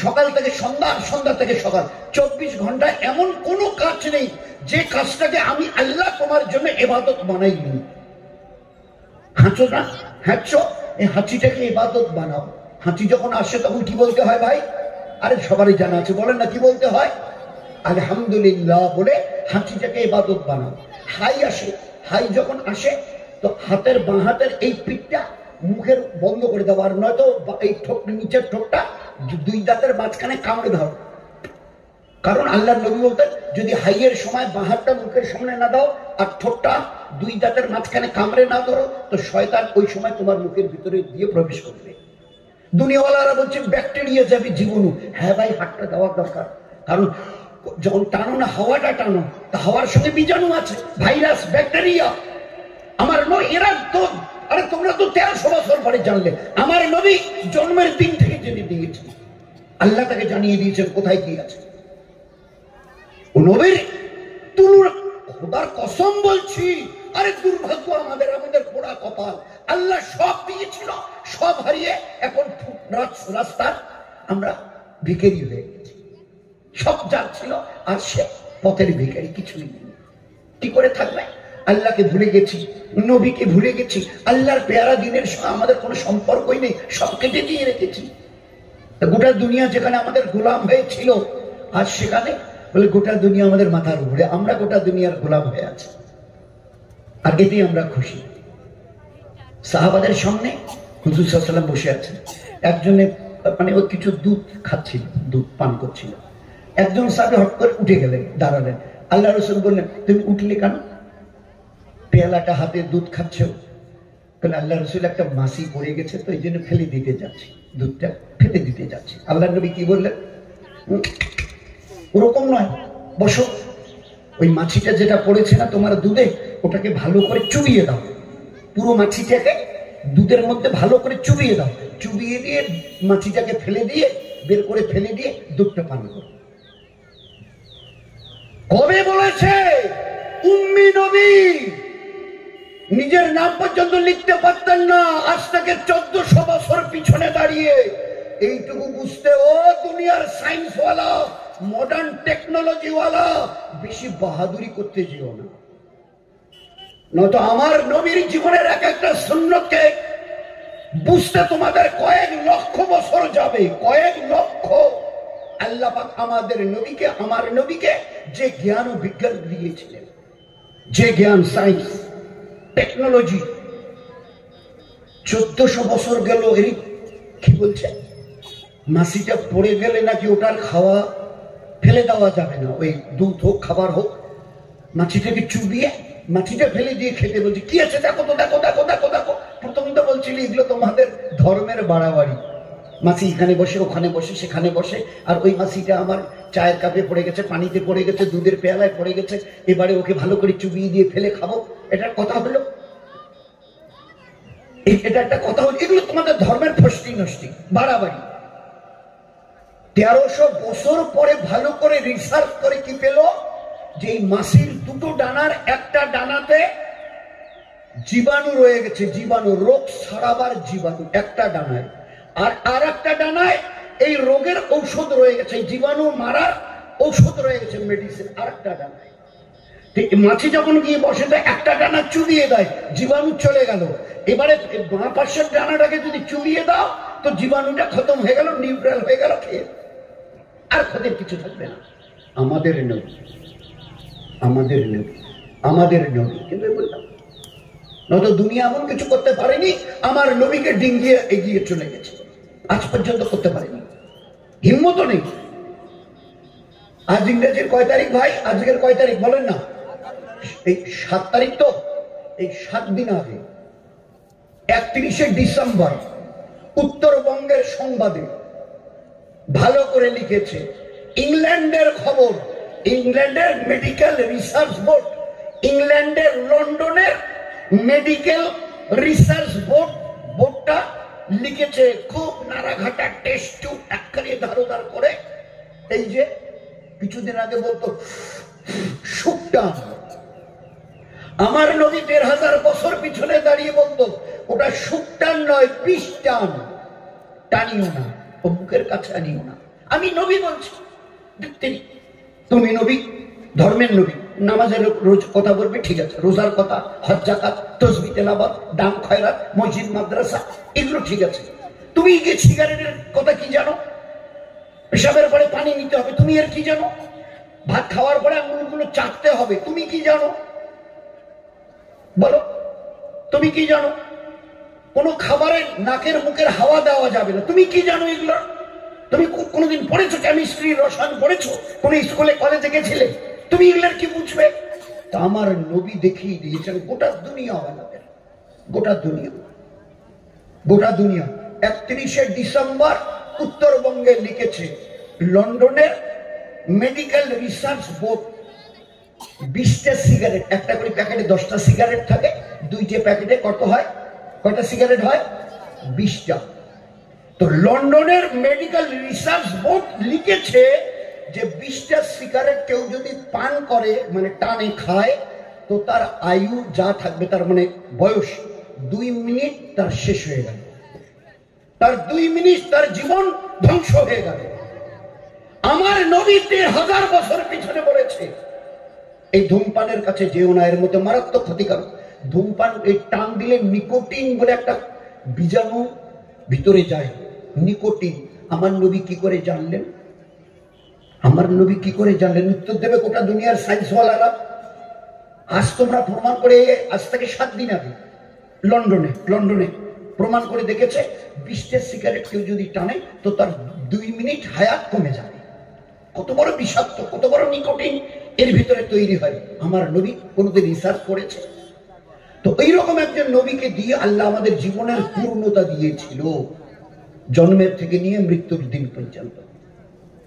সকাল থেকে সন্ধ্যা, সন্ধ্যা থেকে সকাল, 24 ঘন্টা এমন কোনো কাজ নেই যে কাজটাকে আমি আল্লাহ তোমার জন্য ইবাদত বানাইনি। হাঁচো না, হাঁচো, এই হাঁচিটাকে ইবাদত বানাও। হাঁচি যখন আসে তখন কি বলতে হয় ভাই? আরে সবারই জানা আছে, বলেন না কি বলতে হয়? আলহামদুলিল্লাহ বলে হাঁচিটাকে ইবাদত বানাও। হাই আসে, হাই যখন আসে তো হাতের বাঁ হাতের এই পিঠটা মুখের বন্ধ করে দেওয়া, আর নয়তো এই ঠোঁট, নিচের ঠোঁটটা দুই দাঁতের মাঝখানে কামড়ে ধরো। কারণ আল্লাহর নবী বলতেন, যদি হাইয়ের সময় বাঁ হাতটা মুখের সামনে না দাও আর ঠোঁটটা দুই দাঁতের মাঝখানে কামড়ে না ধরো, তো শয়তান ওই সময় তোমার মুখের ভিতরে দিয়ে প্রবেশ করবে। দুনিয়াওয়ালারা বলছে ব্যাকটেরিয়া যাবে জীবাণু। হ্যাঁ ভাই, হাতটা দেওয়ার দরকার, কারণ যখন টানো না, হাওয়াটা টানো, তা হাওয়ার সঙ্গে বীজাণু আছে, ভাইরাস, ব্যাকটেরিয়া। আমার নবী, এরা তো, আরে তোমরা তো 1300 বছর পরে জানলে। আমার নবী জন্মের দিন থেকে জেনে দিয়েছে, আল্লাহ তাকে জানিয়ে দিয়েছেন কোথায় কি আছে। ও নবীর তুলুর, খোদার কসম বলছি, আরে দুর্ভাগ্য আমাদের, আমাদের পোড়া কপাল। আল্লাহ সব দিয়েছিল, সব হারিয়ে এখন রাস্তার আমরা ভিখারি হয়ে গেছি। সব যাচ্ছিল আর সে পথের ভিখারি, কিছুই নেই। কি করে থাকবে? আল্লাহকে ভুলে গেছি, নবীকে ভুলে গেছি, আল্লাহর পেয়ারা দিনের সঙ্গে আমাদের কোনো সম্পর্কই নেই, সব কেটে দিয়ে রেখেছি। গোটা দুনিয়া যেখানে আমাদের গোলাম হয়েছিল, আজ সেখানে বলে গোটা দুনিয়া আমাদের মাথার উপরে, আমরা গোটা দুনিয়ার গোলাম হয়ে আছি। আর এতেই আমরা খুশি। সাহাবাদের সামনে হুজুর সাল্লাল্লাহু আলাইহি ওয়াসাল্লাম বসে আছেন, একজনে মানে ও কিছু দুধ খাচ্ছিল, দুধ পান করছিল। একজন সাহাবী হট করে উঠে গেলেন, দাঁড়ালেন। আল্লাহ রাসূল বললেন, তুমি উঠলে কেন? পেয়ালাটা হাতে দুধ খাচ্ছ। বলে আল্লাহ রাসূল, একটা মাছি পড়ে গেছে তো এই জন্য ফেলে দিতে যাচ্ছি, দুধটা ফেলে দিতে যাচ্ছি। আল্লাহ নবী কি বললেন? ওরকম নয়, বসো। ওই মাছিটা যেটা পড়েছে না তোমার দুধে, ওটাকে ভালো করে চুবিয়ে দাও। পুরো মাছিটাকে দুধের মধ্যে ভালো করে চুবিয়ে দাও। চুবিয়ে দিয়ে মাছিটাকে ফেলে দিয়ে, বের করে ফেলে দিয়ে দুধটা পান করো। কবে বলেছে? উম্মি নবী নিজের নাম পর্যন্ত লিখতে পারতেন না, আজ থেকে 1400 বছর পিছনে দাঁড়িয়ে এইটুকু বুঝতে, ও দুনিয়ার সায়েন্সওয়ালা, মডার্ন টেকনোলজিওয়ালা, বেশি বাহাদুরি করতে যেও না, নয়তো আমার নবীর জীবনের এক একটা সুন্নতকে বুঝতে তোমাদের কয়েক লক্ষ বছর যাবে, কয়েক লক্ষ। আল্লাহ পাক আমাদের নবীকে, আমার নবীকে যে জ্ঞান ও বিজ্ঞান দিয়েছিলেন, যে জ্ঞান, সায়েন্স, টেকনোলজি, 1400 বছর গেল। এর কি বলছে? মাছিটা পড়ে গেলে নাকি ওটার খাওয়া ফেলে দেওয়া যাবে না, ওই দুধ হোক খাবার হোক, মাছিটাকে চুবিয়ে মাছিটা ফেলে দিয়ে খেতে বলছে। কি আছে দেখো তো, দেখো দেখো দেখো দেখো। প্রথম তো বলছিলি এগুলো তোমাদের ধর্মের বাড়াবাড়ি, মাছি এখানে বসে, ওখানে বসে, সেখানে বসে, আর ওই মাছিটা আমার চায়ের কাপে পড়ে গেছে, পানিতে পড়ে গেছে, দুধের পেয়ালায় পড়ে গেছে, এবারে ওকে ভালো করে চুবিয়ে দিয়ে ফেলে খাবো, এটার কথা হলো? এটা একটা কথা হলো? এগুলো তোমাদের ধর্মের ফষ্টি নষ্টি, বাড়াবাড়ি। 1300 বছর পরে ভালো করে রিসার্চ করে কি পেল? যে এই মাছির দুটো ডানার একটা ডানাতে জীবাণু রয়ে গেছে, জীবাণু, রোগ ছড়াবার জীবাণু একটা ডানায়, আর আর একটা ডানায় এই রোগের ঔষধ রয়ে গেছে, জীবাণু মারার ঔষধ রয়ে গেছে, মেডিসিন আর একটা ডানায়। মাছি যখন গিয়ে বসে তো একটা ডানা চুবিয়ে দেয়, জীবাণু চলে গেল। এবারে বাঁ পাশের ডানাটাকে যদি চুবিয়ে দাও, তো জীবাণুটা খতম হয়ে গেল, নিউট্রাল হয়ে গেল, খেয়ে আর ক্ষতির কিছু থাকবে না। আমাদের নবী, আমাদের নবী, আমাদের নবী। কিন্তু বললাম নয়তো দুনিয়া এমন কিছু করতে পারেনি, আমার নবীকে ডিঙ্গিয়ে এগিয়ে চলে গেছে, আজ পর্যন্ত করতে পারেনি, হিম্মত নেই। আজ ইংরেজির কয় তারিখ ভাই? আজকের কয় তারিখ বলেন না? এই 7 তারিখ। তো এই 7 দিন আগে 31শে ডিসেম্বর উত্তরবঙ্গের সংবাদে ভালো করে লিখেছে, ইংল্যান্ডের খবর, ইংল্যান্ডের মেডিকেল রিসার্চ বোর্ড, ইংল্যান্ডের লন্ডনের মেডিকেল রিসার্চ বোর্ডটা লিখেছে, খুব নাড়াঘাটা টেস্ট টিউব একখানি ধারোধার করে, এই যে কিছুদিন আগে বলতো সুকটান, আমার নবী 1500 বছর পিছনে দাঁড়িয়ে বলতো ওটা সুকটান নয়, পিস্টান, টানিও না, ও বুকের কাছে আনিও না। আমি নবী বলছি, তুমি নবী, ধর্মের নবী, নামাজের রোজ কথা বলবে, ঠিক আছে, রোজার কথা, হজ যাকাত, তাসবিহ তেলাওয়াত, দান খয়রাত, মসজিদ মাদ্রাসা, এগুলো ঠিক আছে। তুমি কি সিগারেটের কথা কি জানো? পেশাবের পরে পানি নিতে হবে, তুমি এর কি জানো? ভাত খাওয়ার পরে আঙুলগুলো চাটতে হবে, তুমি কি জানো? বলো, তুমি কি জানো? কোন খাবারে নাকের মুখের হাওয়া দেওয়া যাবে না, তুমি কি জানো এগুলো? তুমি কোনোদিন পড়েছো কেমিস্ট্রি, রসায়ন পড়েছো? কোন স্কুলে কলেজে গেছিলে? তুমি এগুলোর কি বুঝবে? তা আমার নবী দেখিয়ে দিয়েছেন গোটা দুনিয়া, গোটা দুনিয়া, গোটা দুনিয়া। 31শে ডিসেম্বর উত্তরবঙ্গে লিখেছে, লন্ডনের মেডিকেল রিসার্চ বোর্ড 20টা সিগারেট, একটা করে প্যাকেটে 10টা সিগারেট থাকে, 2টে প্যাকেটে কত হয়, কয়টা সিগারেট হয়? 20টা। তো লন্ডনের মেডিকেল রিসার্চ বোর্ড লিখেছে যে 20টা সিগারেট কেউ যদি পান করে, মানে টানে খায়, তো তার আয়ু যা থাকবে, তার মানে বয়স 2 মিনিট তার শেষ হয়ে গেল, তার 2 মিনিট তার জীবন ধ্বংস হয়ে গেল। আমার নবী 3000 বছর পিছনে বলেছে এই ধূমপানের কাছে যেও না, এর মধ্যে মারাত্মক ক্ষতিকারক। ধূমপান, এই টান দিলে নিকোটিন বলে একটা বীজাণু ভিতরে যায়, নিকোটিন। আমার নবী কি করে জানলেন? আমার নবী কি করে জানলেন? উত্তর দেবে গোটা দুনিয়ার সায়েন্সওয়ালারা। আজ তোমরা প্রমাণ করে, আজ থেকে 7 দিন আগে লন্ডনে প্রমাণ করে দেখেছে, 20টা সিগারেট কেউ যদি টানে তো তার 2 মিনিট হায়াত কমে যাবে। কত বড় বিষাক্ত, কত বড় নিকোটিন এর ভিতরে তৈরি হয়। আমার নবী কোনোদিন রিসার্চ করেছে? তো এইরকম একজন নবীকে দিয়ে আল্লাহ আমাদের জীবনের পূর্ণতা দিয়েছিল, জন্মের থেকে নিয়ে মৃত্যুর দিন পর্যন্ত।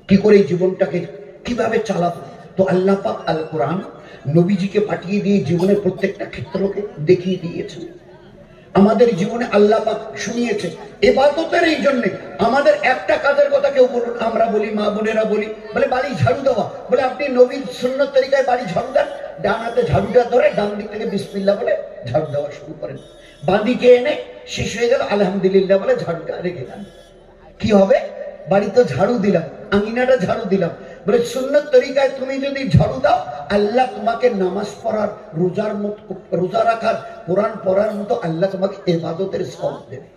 কি করে জীবনটাকে কিভাবে চালাবো? তো আল্লাহ পাক আল কোরআন নবীজিকে পাঠিয়ে দিয়ে জীবনের প্রত্যেকটা ক্ষেত্রকে দেখিয়ে দিয়েছেন। আমাদের জীবনে আল্লাহ পাক শুনিয়েছে ইবাদতের। এই জন্য আমাদের একটা কাজের কথা কেউ বলুন, আমরা বলি, মা বোনেরা বলি, বলে বাড়ি ঝাড়ু দেওয়া। বলে আপনি নবীর সুন্নত তরিকায় বাড়ি ঝাড়ু দেন, ডান হাতে ঝাড়ুটা ধরে ডান দিক থেকে বিসমিল্লাহ বলে ঝাড়ু দেওয়া শুরু করেন, বাঁদিকে এনে শেষ হয়ে গেল আলহামদুলিল্লাহ বলে ঝাড়ুটা রেখে দেন। কি হবে? বাড়ি তো ঝাড়ু দিলাম, আঙিনাটা ঝাড়ু দিলাম। বলে সুন্নত তরিকায় তুমি যদি ঝাড়ু দাও, আল্লাহ তোমাকে নামাজ পড়ার, রোজা রাখার, কোরআন পড়ার মতো আল্লাহ তোমাকে ইবাদতের সওয়াব দেবে।